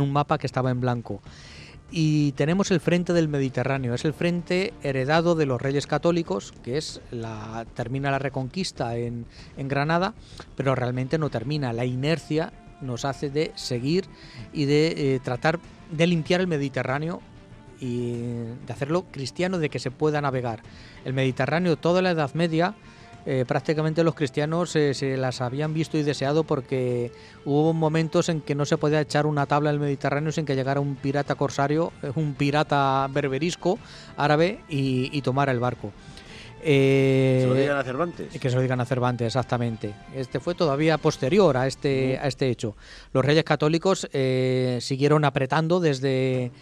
un mapa que estaba en blanco. Y tenemos el frente del Mediterráneo, es el frente heredado de los Reyes Católicos, que termina la Reconquista en Granada, pero realmente no termina. La inercia nos hace de seguir y de tratar de limpiar el Mediterráneo y de hacerlo cristiano, de que se pueda navegar. El Mediterráneo, toda la Edad Media, prácticamente los cristianos se las habían visto y deseado, porque hubo momentos en que no se podía echar una tabla en el Mediterráneo sin que llegara un pirata corsario, un pirata berberisco árabe y tomara el barco. Se lo digan a Cervantes. Que se lo digan a Cervantes, exactamente. Este fue todavía posterior a este hecho. Los Reyes Católicos siguieron apretando desde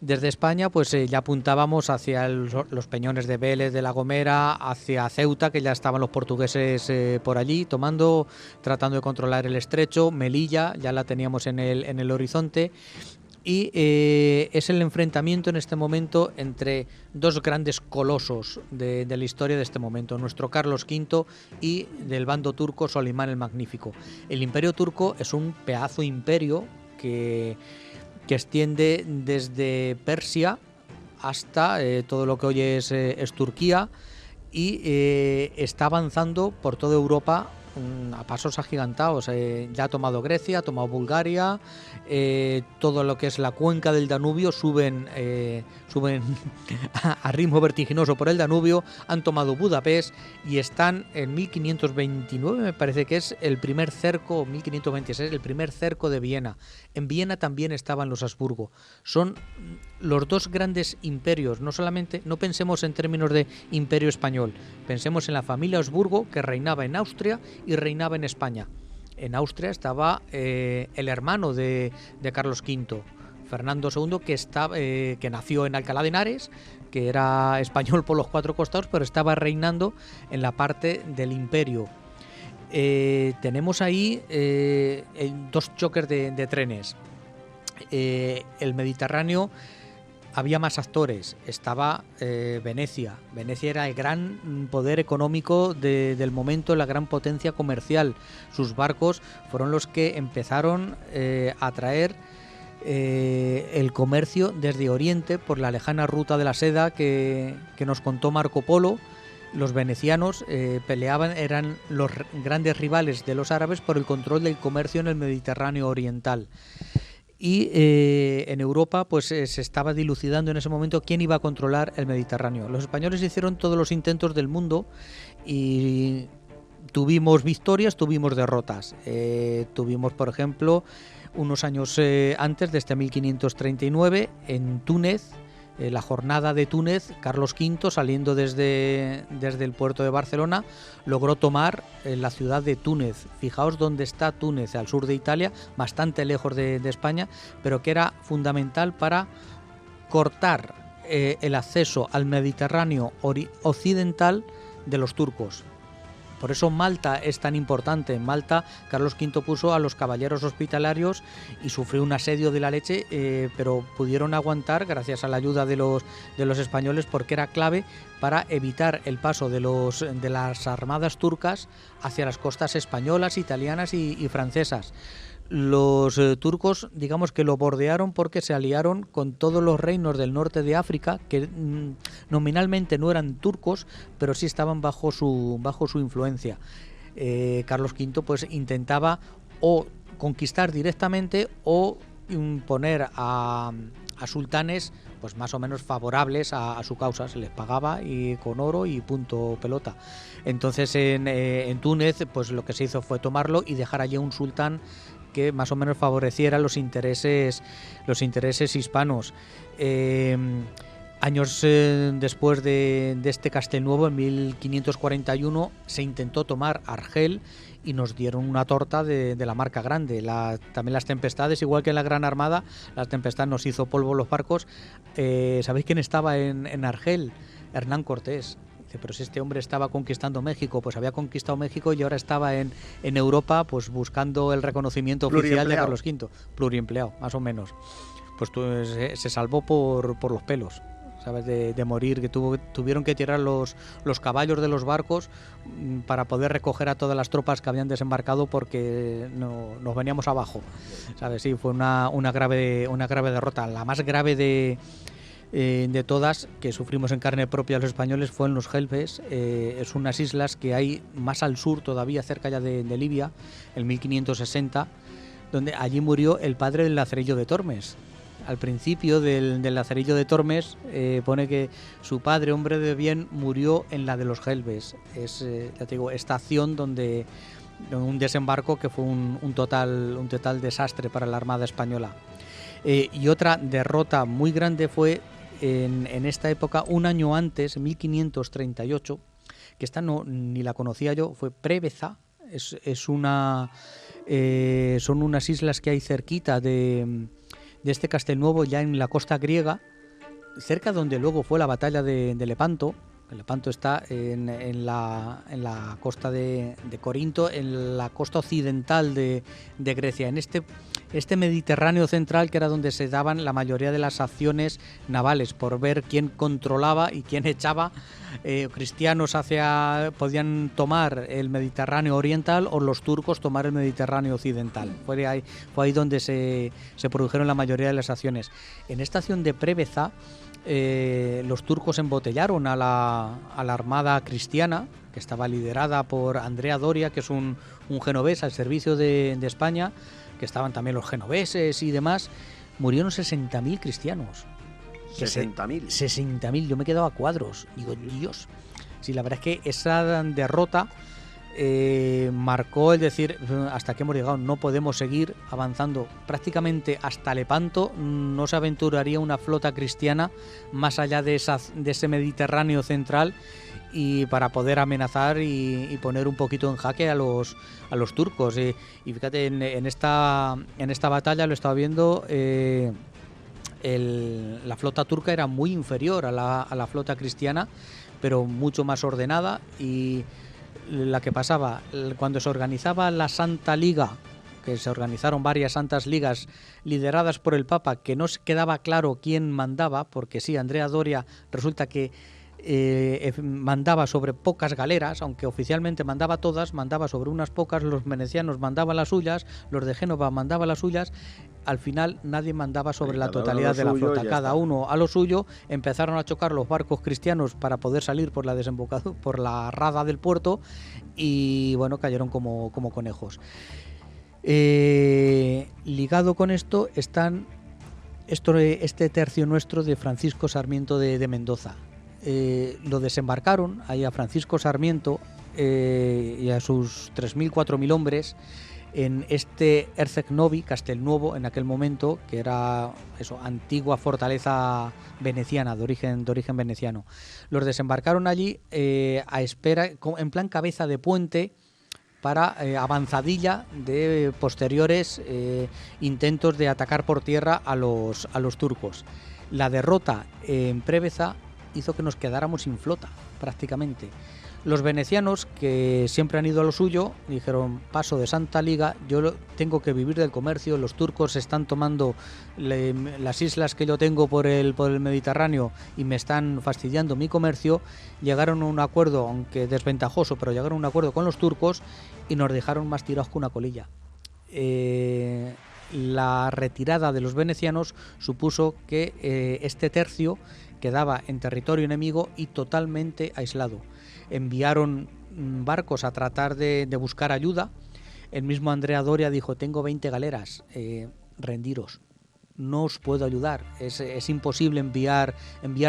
España, pues ya apuntábamos hacia los peñones de Vélez, de La Gomera, hacia Ceuta, que ya estaban los portugueses por allí tratando de controlar el estrecho. Melilla ya la teníamos en el horizonte. Y es el enfrentamiento en este momento entre dos grandes colosos de la historia de este momento, nuestro Carlos V y del bando turco Solimán el Magnífico. El imperio turco es un pedazo imperio que extiende desde Persia hasta todo lo que hoy es Turquía, y está avanzando por toda Europa a pasos agigantados. Ya ha tomado Grecia, ha tomado Bulgaria, todo lo que es la cuenca del Danubio, suben a ritmo vertiginoso por el Danubio, han tomado Budapest y están en 1529, me parece que es el primer cerco, 1526, el primer cerco de Viena. En Viena también estaban los Habsburgo. Son los dos grandes imperios. No pensemos en términos de imperio español, pensemos en la familia Habsburgo, que reinaba en Austria y reinaba en España. En Austria estaba el hermano de Carlos V, Fernando II, que nació en Alcalá de Henares, que era español por los 4 costados, pero estaba reinando en la parte del imperio. Tenemos ahí dos choques de trenes. El Mediterráneo, había más actores. Estaba Venecia. Venecia era el gran poder económico del momento, la gran potencia comercial. Sus barcos fueron los que empezaron a traer el comercio desde Oriente por la lejana ruta de la seda que nos contó Marco Polo. Los venecianos peleaban, eran los grandes rivales de los árabes por el control del comercio en el Mediterráneo oriental. Y en Europa pues se estaba dilucidando en ese momento quién iba a controlar el Mediterráneo. Los españoles hicieron todos los intentos del mundo y tuvimos victorias, tuvimos derrotas. Tuvimos, por ejemplo, unos años antes, desde 1539, en Túnez, la jornada de Túnez, Carlos V, saliendo desde el puerto de Barcelona, logró tomar la ciudad de Túnez. Fijaos dónde está Túnez, al sur de Italia, bastante lejos de España, pero que era fundamental para cortar el acceso al Mediterráneo occidental de los turcos. Por eso Malta es tan importante. En Malta Carlos V puso a los caballeros hospitalarios y sufrió un asedio de la leche, pero pudieron aguantar gracias a la ayuda de los españoles, porque era clave para evitar el paso de las armadas turcas hacia las costas españolas, italianas y francesas. Los turcos, digamos que lo bordearon porque se aliaron con todos los reinos del norte de África, que nominalmente no eran turcos, pero sí estaban bajo su influencia. Carlos V pues intentaba o conquistar directamente o imponer a sultanes pues más o menos favorables a su causa. Se les pagaba y con oro y punto pelota. Entonces en Túnez pues lo que se hizo fue tomarlo y dejar allí un sultán que más o menos favoreciera los intereses hispanos. Años después de este Castelnuovo, en 1541, se intentó tomar Argel y nos dieron una torta de la marca grande. También las tempestades, igual que en la Gran Armada, las tempestades nos hizo polvo los barcos. ¿Sabéis quién estaba en Argel? Hernán Cortés. Pero si este hombre estaba conquistando México, pues había conquistado México y ahora estaba en Europa pues buscando el reconocimiento oficial de Carlos V. Pluriempleado, más o menos. Pues se salvó por los pelos, ¿sabes? De morir, que tuvieron que tirar los caballos de los barcos para poder recoger a todas las tropas que habían desembarcado, porque nos veníamos abajo, ¿sabes? Sí, fue una grave derrota. La más grave de todas que sufrimos en carne propia los españoles fue en los Gelbes. Es unas islas que hay más al sur todavía, cerca ya de Libia, en 1560, donde allí murió el padre del Lazarillo de Tormes. Al principio del Lazarillo de Tormes pone que su padre, hombre de bien, murió en la de los Gelbes. Es, ya te digo, estación donde un desembarco que fue un total desastre para la Armada Española. Y otra derrota muy grande fue en esta época, un año antes, en 1538, que esta ni la conocía yo, fue Preveza. Son unas islas que hay cerquita de este Castelnuovo, ya en la costa griega, cerca donde luego fue la batalla de Lepanto. Lepanto está en la costa de Corinto, en la costa occidental de Grecia, en este Mediterráneo central, que era donde se daban la mayoría de las acciones navales, por ver quién controlaba y quién echaba cristianos podían tomar el Mediterráneo oriental, o los turcos tomar el Mediterráneo occidental. Fue ahí donde se produjeron la mayoría de las acciones. En esta acción de Preveza, los turcos embotellaron a la armada cristiana, que estaba liderada por Andrea Doria, que es un genovés al servicio de España, que estaban también los genoveses y demás. Murieron 60.000 cristianos. 60.000. 60.000, yo me quedaba a cuadros. Digo, Dios. Sí, la verdad es que esa derrota marcó el decir, hasta aquí hemos llegado, no podemos seguir avanzando. Prácticamente hasta Lepanto no se aventuraría una flota cristiana más allá de ese Mediterráneo central, y para poder amenazar y poner un poquito en jaque a los turcos. Y fíjate, en esta batalla lo estaba viendo, la flota turca era muy inferior a la flota cristiana, pero mucho más ordenada. Y la que pasaba, cuando se organizaba la Santa Liga, que se organizaron varias santas ligas lideradas por el Papa, que no quedaba claro quién mandaba, porque sí, Andrea Doria resulta que mandaba sobre pocas galeras, aunque oficialmente mandaba todas, mandaba sobre unas pocas. Los venecianos mandaban las suyas, los de Génova mandaban las suyas. Al final nadie mandaba sobre la totalidad de la flota, cada uno a lo suyo. Empezaron a chocar los barcos cristianos para poder salir por la desembocadura, por la rada del puerto, y bueno, cayeron como conejos. Ligado con esto están este tercio nuestro de Francisco Sarmiento de Mendoza. Lo desembarcaron ahí a Francisco Sarmiento y a sus 3.000, 4.000 hombres en este Erceg Novi, Castelnuovo, en aquel momento, que era antigua fortaleza veneciana, de origen veneciano. Los desembarcaron allí a espera, en plan cabeza de puente, para avanzadilla de posteriores intentos de atacar por tierra a los turcos. La derrota en Preveza hizo que nos quedáramos sin flota, prácticamente. Los venecianos, que siempre han ido a lo suyo, dijeron, paso de Santa Liga, tengo que vivir del comercio, los turcos están tomando las islas que yo tengo por el Mediterráneo y me están fastidiando mi comercio. Llegaron a un acuerdo, aunque desventajoso, pero llegaron a un acuerdo con los turcos y nos dejaron más tirados que una colilla. La retirada de los venecianos supuso que este tercio quedaba en territorio enemigo y totalmente aislado. Enviaron barcos a tratar de buscar ayuda. El mismo Andrea Doria dijo, tengo 20 galeras, rendiros, no os puedo ayudar, es imposible enviar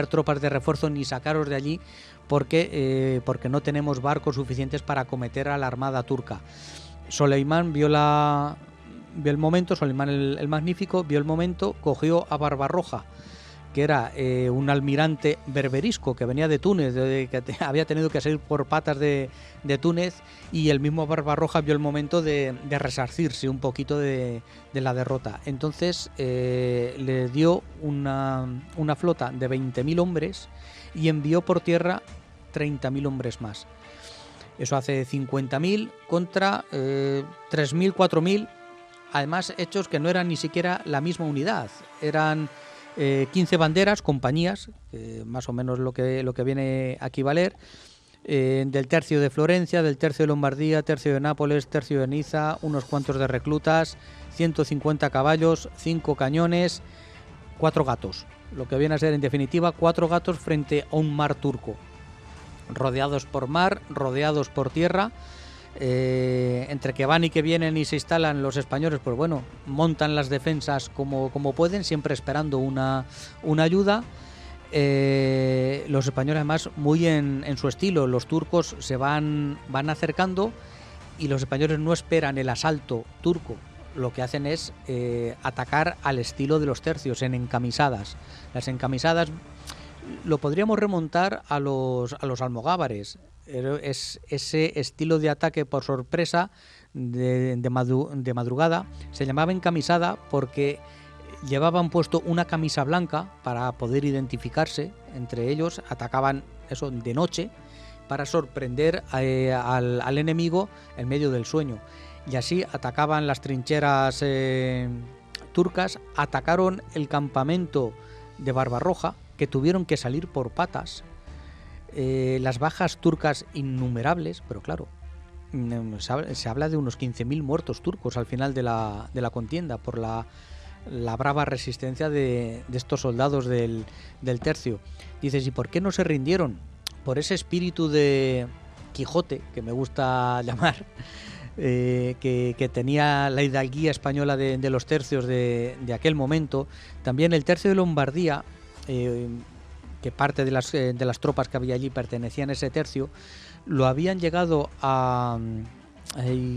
tropas de refuerzo ni sacaros de allí porque no tenemos barcos suficientes para acometer a la armada turca. Soleimán vio el momento, Soleimán el Magnífico vio el momento, cogió a Barbarroja, que era un almirante berberisco que venía de Túnez, que había tenido que salir por patas de Túnez, y el mismo Barbarroja vio el momento de resarcirse un poquito de la derrota. Entonces le dio una flota de 20.000 hombres y envió por tierra 30.000 hombres más. Eso hace 50.000 contra 3.000, 4.000, además hechos que no eran ni siquiera la misma unidad, eran 15 banderas, compañías, más o menos lo que viene a equivaler, del tercio de Florencia, del tercio de Lombardía, tercio de Nápoles, tercio de Niza, unos cuantos de reclutas, 150 caballos, 5 cañones, 4 gatos. Lo que viene a ser, en definitiva, 4 gatos frente a un mar turco. Rodeados por mar, rodeados por tierra. Entre que van y que vienen y se instalan los españoles, pues bueno, montan las defensas como pueden, siempre esperando una ayuda. Los españoles además muy en su estilo, los turcos se van acercando y los españoles no esperan el asalto turco, lo que hacen es atacar al estilo de los tercios, en encamisadas. Las encamisadas lo podríamos remontar a los almogávares. Es ese estilo de ataque por sorpresa de madrugada. Se llamaba encamisada porque llevaban puesto una camisa blanca para poder identificarse entre ellos. Atacaban eso de noche para sorprender al enemigo en medio del sueño, y así atacaban las trincheras turcas. Atacaron el campamento de Barbarroja, que tuvieron que salir por patas. Las bajas turcas innumerables, pero claro, se habla de unos 15.000 muertos turcos al final de la contienda por la brava resistencia de estos soldados del tercio. Dices, ¿y por qué no se rindieron? Por ese espíritu de Quijote, que me gusta llamar, que tenía la hidalguía española de los tercios de aquel momento. También el tercio de Lombardía, que parte de las tropas que había allí pertenecían a ese tercio, lo habían llegado a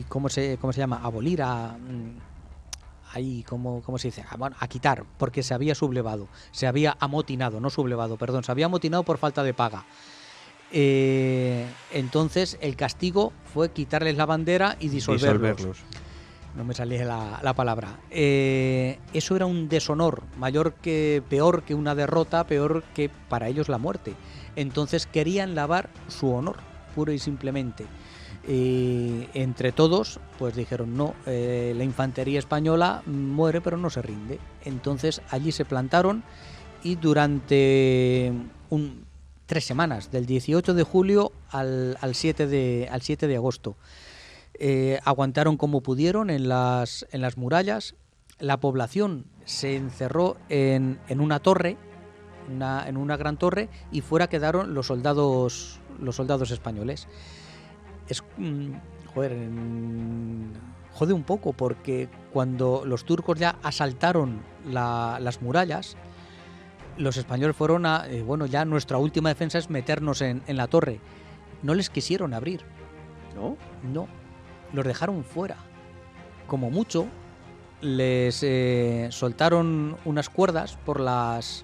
¿cómo se llama? Abolir, ¿cómo se dice? A quitar, porque se había sublevado, se había amotinado, no sublevado, perdón, se había amotinado por falta de paga. Entonces el castigo fue quitarles la bandera y disolverlos. No me salía la palabra. Eso era un deshonor, peor que una derrota, peor que para ellos la muerte. Entonces querían lavar su honor, puro y simplemente. Entre todos, pues dijeron, no, la infantería española muere pero no se rinde. Entonces allí se plantaron y durante 3 semanas, del 18 de julio al 7 de agosto, aguantaron como pudieron en las murallas. La población se encerró en una torre, en una gran torre, y fuera quedaron los soldados españoles. Jode un poco, porque cuando los turcos ya asaltaron las murallas, los españoles fueron ya nuestra última defensa es meternos en la torre. No les quisieron abrir. No. Los dejaron fuera. Como mucho, les soltaron unas cuerdas por las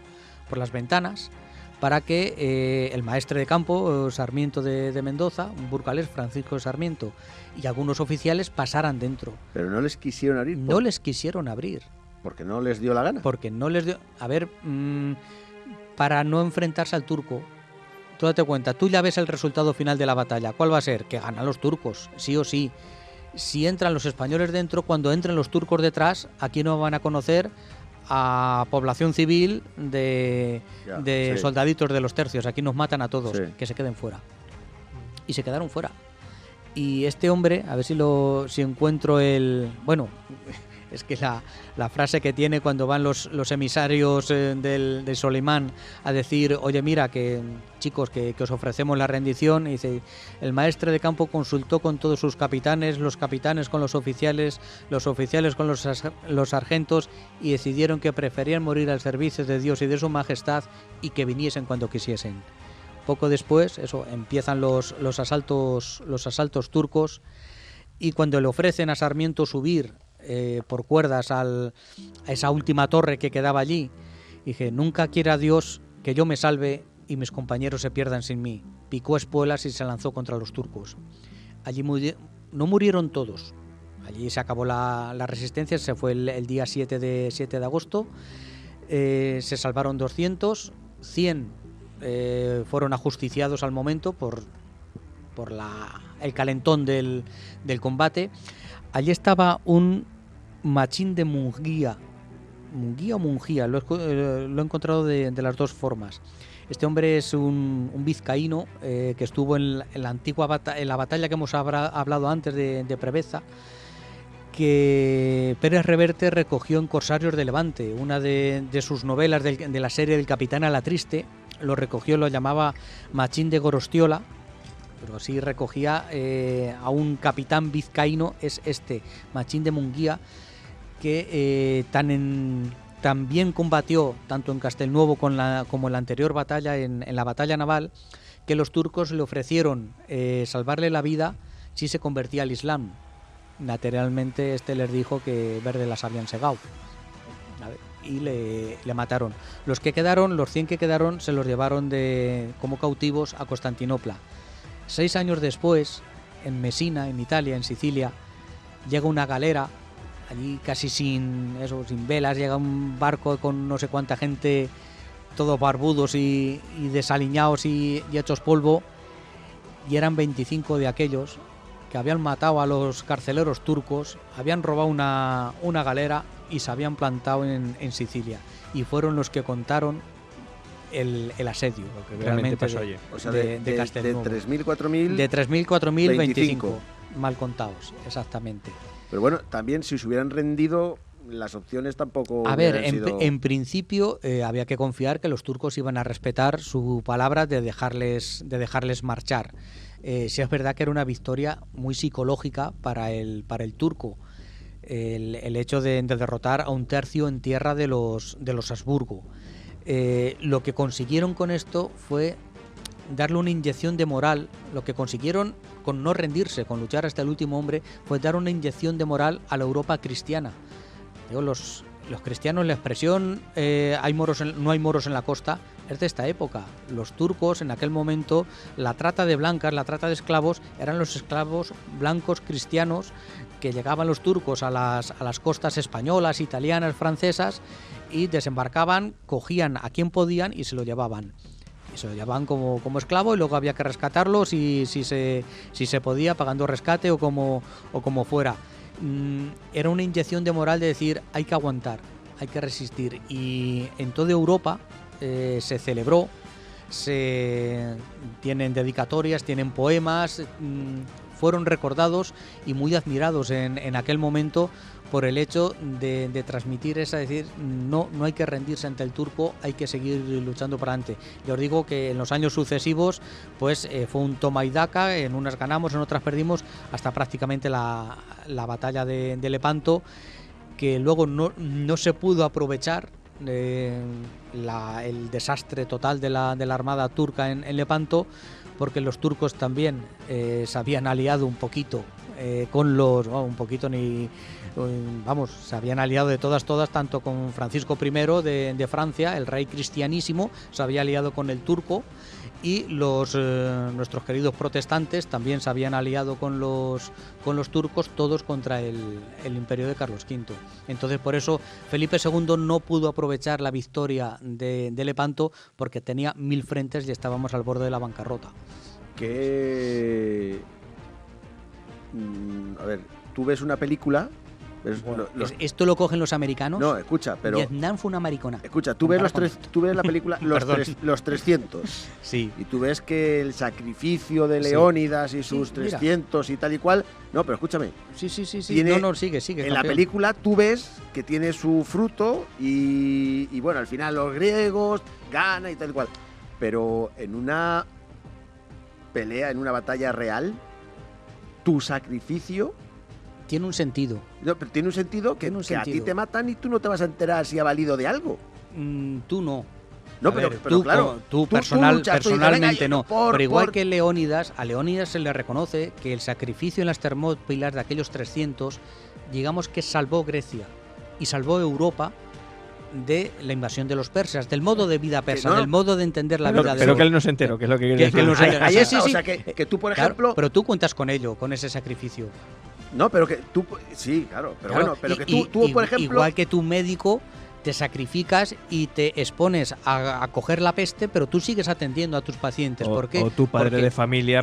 ventanas para que el maestre de campo, Sarmiento de Mendoza, un burgalés, Francisco de Sarmiento, y algunos oficiales pasaran dentro. Pero no les quisieron abrir. No les quisieron abrir. Porque no les dio la gana. Porque no les dio... A ver, para no enfrentarse al turco, Tú date cuenta, tú ya ves el resultado final de la batalla. ¿Cuál va a ser? Que ganan los turcos, sí o sí. Si entran los españoles dentro, cuando entren los turcos detrás, aquí no van a conocer a población civil de sí. soldaditos de los tercios. Aquí nos matan a todos, Sí. que se queden fuera. Y se quedaron fuera. Y este hombre, a ver si encuentro el... Bueno, es que la frase que tiene cuando van los emisarios de Solimán a decir, oye, mira, que chicos, que os ofrecemos la rendición, y dice, el maestre de campo consultó con todos sus capitanes, los capitanes con los oficiales con los sargentos, y decidieron que preferían morir al servicio de Dios y de su majestad y que viniesen cuando quisiesen. Poco después, empiezan los asaltos turcos, y cuando le ofrecen a Sarmiento subir por cuerdas a esa última torre que quedaba allí, dije, nunca quiera Dios que yo me salve y mis compañeros se pierdan sin mí. Picó espuelas y se lanzó contra los turcos. Allí no murieron todos. Allí se acabó la resistencia, se fue el día 7 de agosto. Se salvaron 200, 100 fueron ajusticiados al momento por el calentón del combate. Allí estaba un Machín de Munguía. Munguía o Mungía, lo he encontrado de las dos formas. Este hombre es un vizcaíno que estuvo en la antigua en la batalla que hemos hablado antes de Preveza, que Pérez Reverte recogió en Corsarios de Levante, una de sus novelas de la serie del Capitán a la Triste. Lo recogió, lo llamaba Machín de Gorostiola, pero así recogía a un capitán vizcaíno, es este Machín de Munguía, que también combatió tanto en Castelnuovo como en la anterior batalla, en la batalla naval, que los turcos le ofrecieron salvarle la vida si se convertía al Islam. Naturalmente les dijo que verde las habían segado y le mataron. Los 100 que quedaron se los llevaron como cautivos a Constantinopla. 6 años después, en Mesina, en Italia, en Sicilia, llega una galera, allí casi sin velas, llega un barco con no sé cuánta gente, todos barbudos y desaliñados y hechos polvo, y eran 25 de aquellos que habían matado a los carceleros turcos, habían robado una galera y se habían plantado en Sicilia, y fueron los que contaron el asedio Lo que realmente pasó allí. O sea, de de Castelnuovo. 3.000, 4.000... De 3.000, 4.000, 25. 25. Mal contados, exactamente. Pero bueno, también si se hubieran rendido, las opciones tampoco A ver, hubieran sido... en principio había que confiar que los turcos iban a respetar su palabra de dejarles marchar. Sí es verdad que era una victoria muy psicológica para el turco, el hecho de derrotar a un tercio en tierra de los Habsburgo. Lo que consiguieron con esto fue darle una inyección de moral. Lo que consiguieron con no rendirse, con luchar hasta el último hombre, fue dar una inyección de moral a la Europa cristiana. Los cristianos, la expresión no hay moros en la costa, es de esta época. Los turcos en aquel momento, la trata de blancas, la trata de esclavos, eran los esclavos blancos cristianos que llegaban los turcos a las costas españolas, italianas, francesas, y desembarcaban, cogían a quien podían y se lo llevaban. Y se lo llevaban como esclavo, y luego había que rescatarlo si se podía, pagando rescate o como fuera. Era una inyección de moral de decir, hay que aguantar, hay que resistir. Y en toda Europa se celebró, tienen dedicatorias, tienen poemas, fueron recordados y muy admirados en aquel momento por el hecho de transmitir esa, decir, no hay que rendirse ante el turco, hay que seguir luchando para adelante. Yo os digo que en los años sucesivos pues fue un toma y daca, en unas ganamos, en otras perdimos, hasta prácticamente la batalla de Lepanto, que luego no se pudo aprovechar el desastre total de la armada turca en Lepanto, porque los turcos también se habían aliado un poquito con los, un poquito ni, vamos, se habían aliado de todas, tanto con Francisco I de Francia, el rey cristianísimo, se había aliado con el turco, y nuestros queridos protestantes también se habían aliado con los turcos, todos contra el imperio de Carlos V. Entonces, por eso Felipe II no pudo aprovechar la victoria de Lepanto, porque tenía 1000 frentes y estábamos al borde de la bancarrota. A ver, tú ves una película... ¿Esto lo cogen los americanos? No, escucha, pero... Vietnam fue una maricona. Escucha, tú ves la película los 300. Sí. Y tú ves que el sacrificio de Leónidas y sus 300 y tal y cual... No, pero escúchame. Sí. Tiene, Sigue. En la película tú ves que tiene su fruto y bueno, al final los griegos ganan y tal y cual. Pero en una pelea, en una batalla real, tu sacrificio... Tiene un sentido. No, pero tiene un sentido que a ti te matan y tú no te vas a enterar si ha valido de algo. Tú no. No, pero claro. Tú personalmente no. Pero igual que Leónidas, a Leónidas se le reconoce que el sacrificio en las Termópilas de aquellos 300, digamos que salvó Grecia y salvó Europa de la invasión de los persas, del modo de vida persa, del modo de entender la vida de Pero que él no se enteró, que es lo que quiere decir. Ahí está, o sea, que tú, por ejemplo... Pero tú cuentas con ello, con ese sacrificio. No, pero que tú... Sí, claro, pero bueno, pero que tú por ejemplo... Igual que tu médico te sacrificas y te expones a coger la peste, pero tú sigues atendiendo a tus pacientes. ¿Por qué? O tu padre Porque, de familia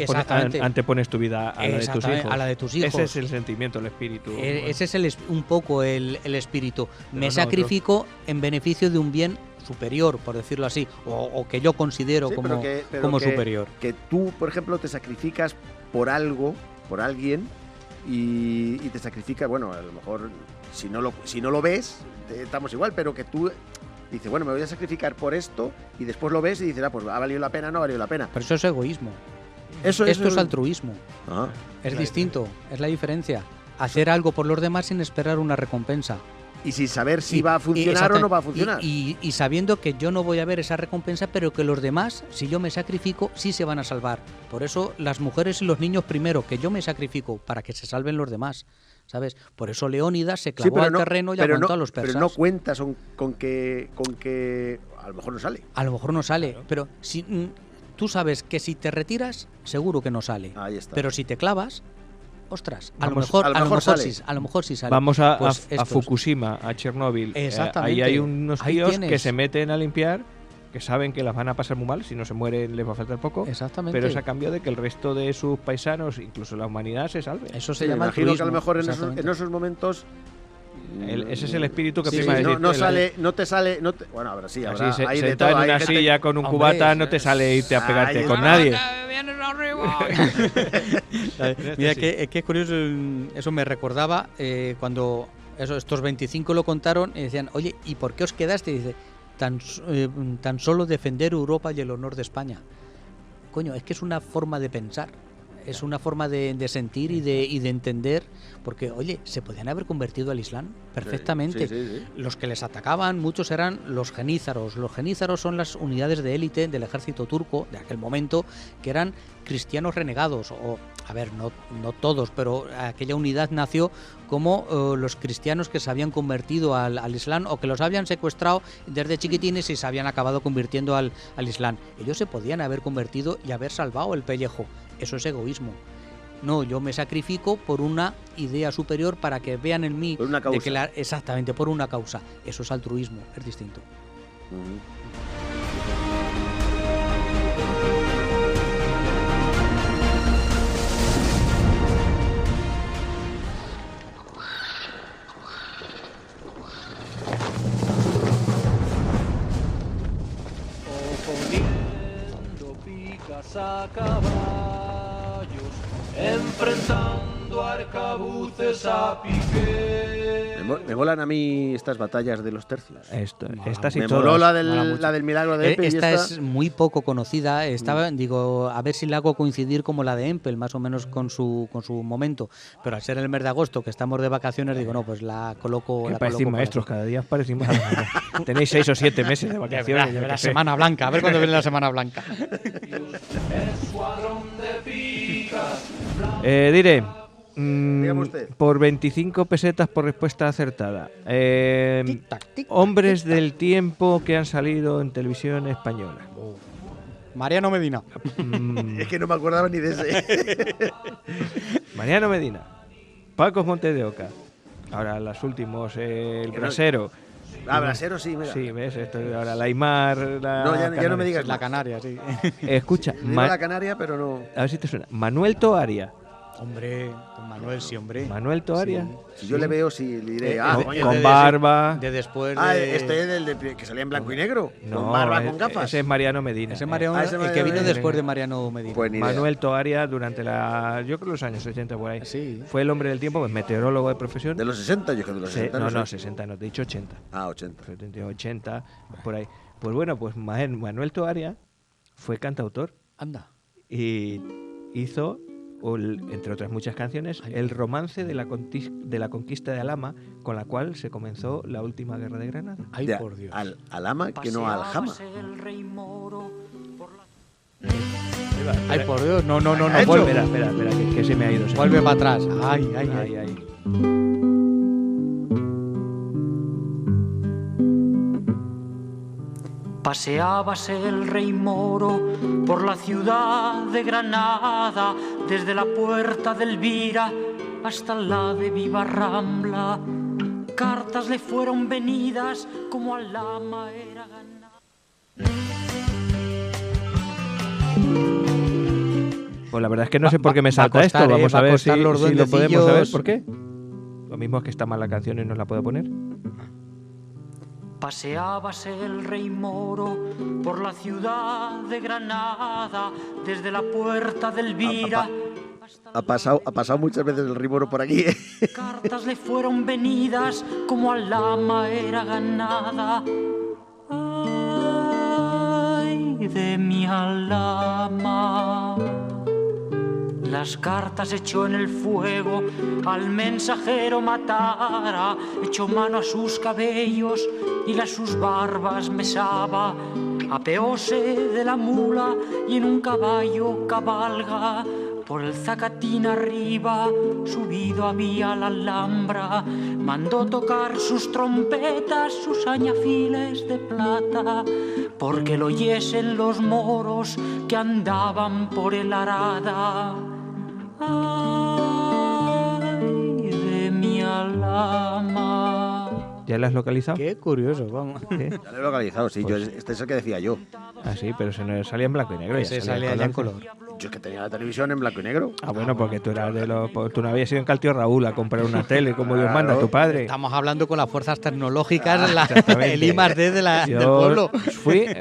antepones tu vida a la de tus hijos. A la de tus hijos. Ese es el sentimiento, el espíritu. Ese es un poco el espíritu. Me sacrifico en beneficio de un bien superior, por decirlo así, o que yo considero como superior. Que tú, por ejemplo, te sacrificas por algo, por alguien, y te sacrificas, bueno, a lo mejor si no lo ves, estamos igual, pero que tú dices, bueno, me voy a sacrificar por esto, y después lo ves y dices, pues ha valido la pena, no ha valido la pena. Pero eso es egoísmo. Esto es altruismo. Es distinto, es la diferencia. Hacer algo por los demás sin esperar una recompensa. Y sin saber si va a funcionar o no va a funcionar. Y sabiendo que yo no voy a ver esa recompensa, pero que los demás, si yo me sacrifico, sí se van a salvar. Por eso las mujeres y los niños primero, que yo me sacrifico para que se salven los demás, ¿sabes? Por eso Leónidas se clavó al terreno y aguantó a los persas. Pero no cuentas con que a lo mejor no sale. A lo mejor no sale, claro. Pero si tú sabes que si te retiras, seguro que no sale. Ahí está. Pero si te clavas... Ostras, a lo mejor sí sale. Vamos a Fukushima, a Chernóbil. Exactamente. Ahí hay unos tíos que se meten a limpiar, que saben que las van a pasar muy mal, si no se mueren les va a faltar poco. Exactamente. Pero es a cambio de que el resto de sus paisanos, incluso la humanidad, se salve. Eso se llama altruismo. Imagino que a lo mejor en esos momentos... ese es el espíritu que prima. Bueno, ahora sí, habrá... Así, sentado en una silla con un cubata, no te sale irte a pegarte con nadie. Mira, que es curioso, eso me recordaba cuando estos 25 lo contaron y decían, oye, ¿y por qué os quedaste? Y dice, tan solo defender Europa y el honor de España. Coño, es que es una forma de pensar. Es una forma de sentir y de entender, porque, oye, se podían haber convertido al Islam perfectamente. Sí. Los que les atacaban, muchos eran los genízaros. Los genízaros son las unidades de élite del ejército turco de aquel momento, que eran cristianos renegados, o, a ver, no todos, pero aquella unidad nació como los cristianos que se habían convertido al Islam, o que los habían secuestrado desde chiquitines y se habían acabado convirtiendo al Islam. Ellos se podían haber convertido y haber salvado el pellejo. Eso es egoísmo. No, yo me sacrifico por una idea superior para que vean en mí... Por una causa. Exactamente, por una causa. Eso es altruismo, es distinto. Poniendo picas a caballos, enfrentando arcabuces a piqueros. Me molan a mí estas batallas de los tercios. Estas y me todas. moló la del milagro de Empel. Esta es muy poco conocida. Digo, a ver si la hago coincidir como la de Empel, más o menos con su momento. Pero al ser el mes de agosto, que estamos de vacaciones, digo, no, pues la coloco. Parecéis maestros, cada día parecéis más. Tenéis 6 o 7 meses de vacaciones. De la Semana Blanca, a ver cuándo viene la Semana Blanca. Escuadrón de picas. Diré, Dígame usted. Por 25 pesetas por respuesta acertada. Hombres del tiempo que han salido en televisión española. Mariano Medina. Es que no me acordaba ni de ese. Mariano Medina, Paco Montes de Oca. Ahora los últimos, el Brasero. Brasero sí, mira. Sí, ves, esto ahora la Aymar. No, ya no me digas. La Canaria, sí. Escucha, Digo la Canaria, pero no. a ver si te suena. Manuel Toaria. Hombre, con Manuel, sí, hombre. Manuel Toaria. Si yo le veo, sí, le diré. Con barba. De después de... Este es el que salía en blanco y negro. No, con barba, con gafas. Ese es Mariano Medina. Ese Mariano, ese el Mariano que vino Medina. después de Mariano Medina. Pues ni idea. Manuel Toaria durante yo creo los años 80 por ahí. Sí. Fue el hombre del tiempo, pues, meteorólogo de profesión. De los 60, yo que de los 60. No, sé. 60, no, te he dicho 80. 80. 80, por ahí. Pues bueno, pues Manuel Toaria fue cantautor Anda. y hizo, entre otras muchas canciones, el romance de la conquista de Alhama, con la cual se comenzó la última guerra de Granada. Ay, Ya, por Dios. al ama que no al jama. Ay, por Dios. No, hecho? vuelve. Espera, que se me ha ido. Vuelve para atrás. Ay. Ay. Paseábase el rey moro por la ciudad de Granada, desde la puerta de Elvira hasta la de Viva Rambla. Cartas le fueron venidas como al ama era ganada. Pues la verdad es que no sé por qué me va a salta costar, esto. Vamos va a a ver costar si los lo podemos saber. duendecillos. ¿Por qué? Lo mismo es que está mal la canción y no la puedo poner. Paseábase el rey moro por la ciudad de Granada, desde la puerta de Elvira. Ha pasado muchas veces el rímoro por aquí. Cartas le fueron venidas como al ama era ganada. Ay, de mi alama. Las cartas echó en el fuego, al mensajero matara, echó mano a sus cabellos y las sus barbas mesaba. Apeóse de la mula y en un caballo cabalga, por el zacatín arriba, subido había la Alhambra. Mandó tocar sus trompetas, sus añafiles de plata, porque lo oyesen los moros que andaban por el arada. Ay, de mi alama. ¿Ya la has localizado? Qué curioso, vamos. ¿Sí? Ya lo he localizado, sí. Este es el que decía yo. Ah, sí, pero se nos salía en blanco y negro. Ese salía ya en color. Yo que tenía la televisión en blanco y negro. Ah, bueno, porque tú eras tú no habías ido en Caltío Raúl a comprar una tele como Dios manda, tu padre. Estamos hablando con las fuerzas tecnológicas, exactamente. el I+D del pueblo.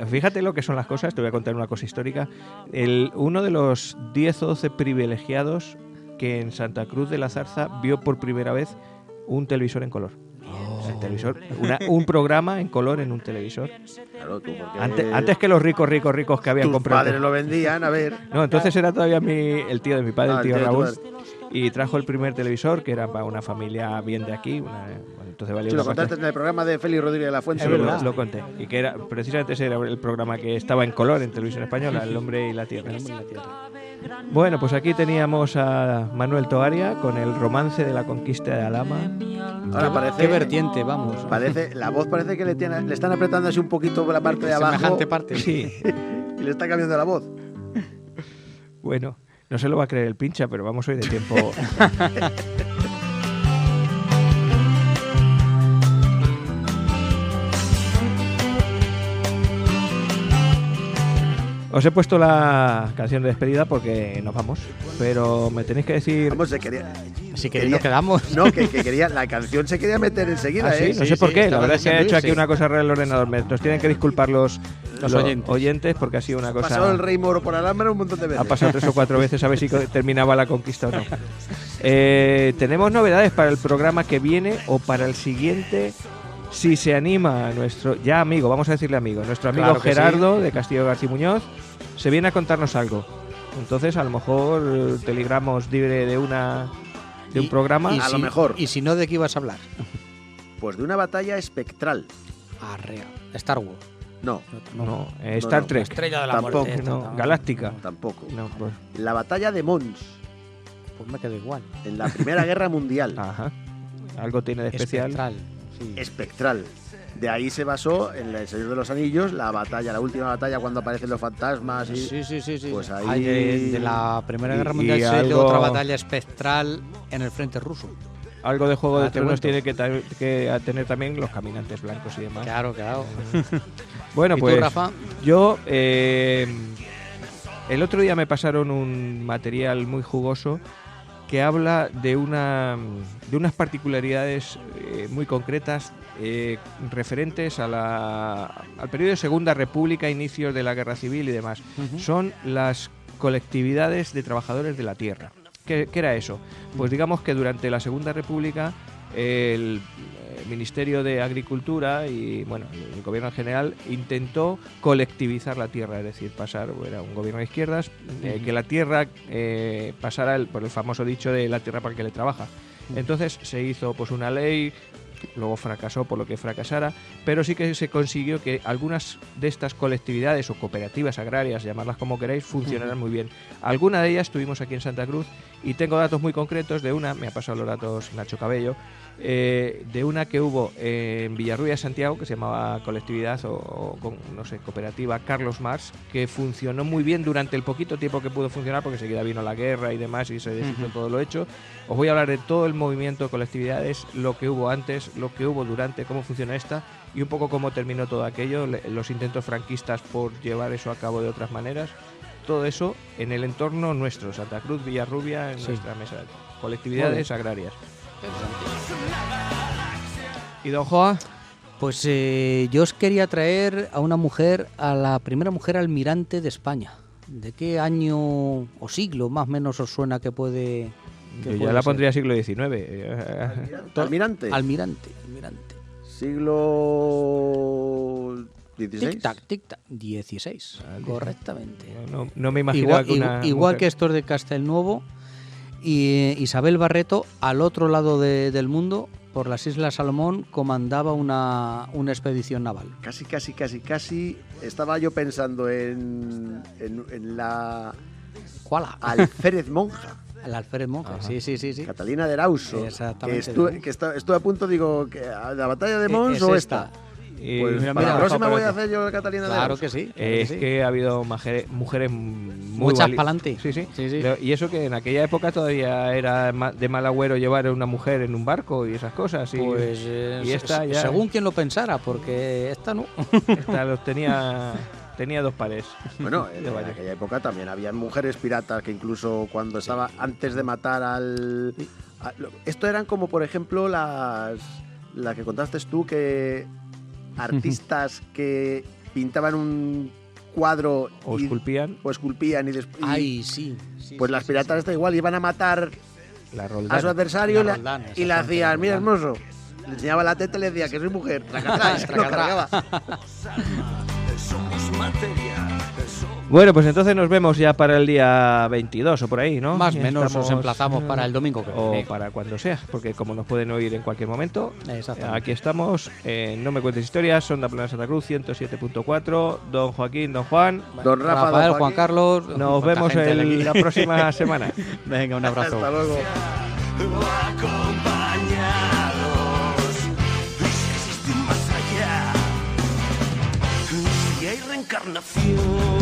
Fíjate lo que son las cosas, te voy a contar una cosa histórica. Uno de los 10 o 12 privilegiados que en Santa Cruz de la Zarza vio por primera vez un televisor en color. El televisor, un programa en color en un televisor. Claro, tú, porque Antes que los ricos que habían tus comprado. padres lo vendían, a ver. No, entonces era todavía el tío de mi padre, el tío el tío de tu Raúl. padre. Y trajo el primer televisor, que era para una familia bien de aquí. Entonces valía Si lo una contaste pasta. en el programa de Félix Rodríguez de la Fuente. Es verdad. Lo conté. Y que era precisamente ese era el programa que estaba en color en televisión española, El hombre y la tierra. Bueno, pues aquí teníamos a Manuel Toaria con el romance de la conquista de Alhama. Ahora parece. Qué vertiente, vamos. La voz parece que le están apretando así un poquito la parte de abajo. Semejante parte. Sí. Y le está cambiando la voz. Bueno, no se lo va a creer el pincha, pero vamos hoy de tiempo. Os he puesto la canción de despedida porque nos vamos, pero me tenéis que decir... Vamos, se quería. Si queréis nos quedamos. No, que quería. La canción se quería meter enseguida, Ah, sí, ¿eh? no sé por qué, la estaba verdad es que he deseando hecho aquí irse. una cosa rara en el ordenador. Nos tienen que disculpar los oyentes porque ha sido una Ha cosa... pasado el rey moro por Alhambra un montón de veces. Ha pasado 3 o 4 veces a ver si terminaba la conquista o no. Tenemos novedades para el programa que viene o para el siguiente. Si se anima nuestro, ya amigo, vamos a decirle amigo, nuestro amigo Claro que Gerardo de Castillo García Muñoz se viene a contarnos algo. Entonces a lo mejor telegramos libre de un programa. A lo mejor. Y si no, ¿de qué ibas a hablar? Pues de una batalla espectral. Arrea. Star Wars. No, No, Star no. Trek. Estrella de la Tampoco, muerte. No, Galáctica. tampoco. No, pues, La batalla de Mons. pues me quedo igual. En la Primera Guerra Mundial. Ajá. Algo tiene de especial. Espectral. Sí. Espectral. De ahí se basó en El Señor de los Anillos, la última batalla cuando aparecen los fantasmas y... Sí. Pues ahí- Ay, de la Primera Guerra Y Mundial sé de algo- otra batalla espectral en el frente ruso. Algo de Juego de te Tronos cuento. tiene que tener también los caminantes blancos y demás. Claro. Bueno, ¿Y pues tú, Rafa? yo el otro día me pasaron un material muy jugoso que habla de unas particularidades muy concretas referentes al periodo de Segunda República, inicios de la Guerra Civil y demás. Ujú. Son las colectividades de trabajadores de la tierra. ¿Qué era eso? Pues digamos que durante la Segunda República el Ministerio de Agricultura y bueno, el gobierno en general intentó colectivizar la tierra, es decir, era un gobierno de izquierdas, que la tierra pasara por el famoso dicho de la tierra para el que le trabaja. Entonces se hizo pues una ley, luego fracasó por lo que fracasara, pero sí que se consiguió que algunas de estas colectividades o cooperativas agrarias, llamarlas como queráis, funcionaran muy bien. Alguna de ellas estuvimos aquí en Santa Cruz y tengo datos muy concretos de una, me ha pasado los datos Nacho Cabello, de una que hubo en Villarrubia, Santiago, que se llamaba colectividad cooperativa Carlos Marx, que funcionó muy bien durante el poquito tiempo que pudo funcionar, porque enseguida vino la guerra y demás y se deshizo todo lo hecho. Os voy a hablar de todo el movimiento de colectividades, lo que hubo antes, lo que hubo durante, cómo funciona esta y un poco cómo terminó todo aquello, los intentos franquistas por llevar eso a cabo de otras maneras. Todo eso en el entorno nuestro, Santa Cruz, Villarrubia, en nuestra mesa de colectividades agrarias. ¿Y don Joa? Pues yo os quería traer a una mujer, a la primera mujer almirante de España. ¿De qué año o siglo más o menos os suena que puede? Yo puede ya la ser? pondría siglo XIX. Almirante. Almirante. Siglo XVI. Tic-tac. 16. Correctamente. No me imagino Igual que estos de Castelnuovo y Isabel Barreto, al otro lado del mundo, por las Islas Salomón, comandaba una expedición naval. Casi. Estaba yo pensando en la ¿Cuál? Alférez Monja, El Alférez Monja. Sí. Catalina de Erauso. Exactamente. Que estuve a punto, digo, que la batalla de Mons Es o esta. esta. Y- Pues mira, para la mira, próxima Rafa, voy a espérate. hacer yo la Catalina de Claro Erauso. que sí. Es que ha habido mujeres muy Muchas vali- pa'lante. Sí. Sí. Y eso que en aquella época todavía era de mal agüero llevar a una mujer en un barco y esas cosas. Y, Pues y esta ya según quien lo pensara, porque esta no. esta los tenía dos pares. Bueno, De en varios. aquella época también había mujeres piratas que incluso cuando estaba antes de matar esto eran como, por ejemplo, la que contaste tú, que artistas que pintaban un cuadro O esculpían o esculpían y después... Ay, sí. Pues las piratas está igual, iban a matar la a Roldán. su adversario La y Roldán, le exactamente, hacían, la mira Roldán". hermoso. Le enseñaba la teta y le decía que soy mujer. Tracatá, y se lo Tracatá. cargaba. Bueno, pues entonces nos vemos ya para el día 22 o por ahí, ¿no? Más o Ya menos estamos, os emplazamos para el domingo que o viene. para cuando sea, porque como nos pueden oír en cualquier momento, Exactamente. aquí estamos. No me cuentes historias, Onda Plana Santa Cruz 107.4, don Joaquín, don Juan. Don Rafa, Rafael, don Juan Joaquín. Carlos. Nos cuánta vemos gente hay aquí. la próxima semana. Venga, un abrazo. Hasta luego. acompañados. Si existe más allá, si hay reencarnación.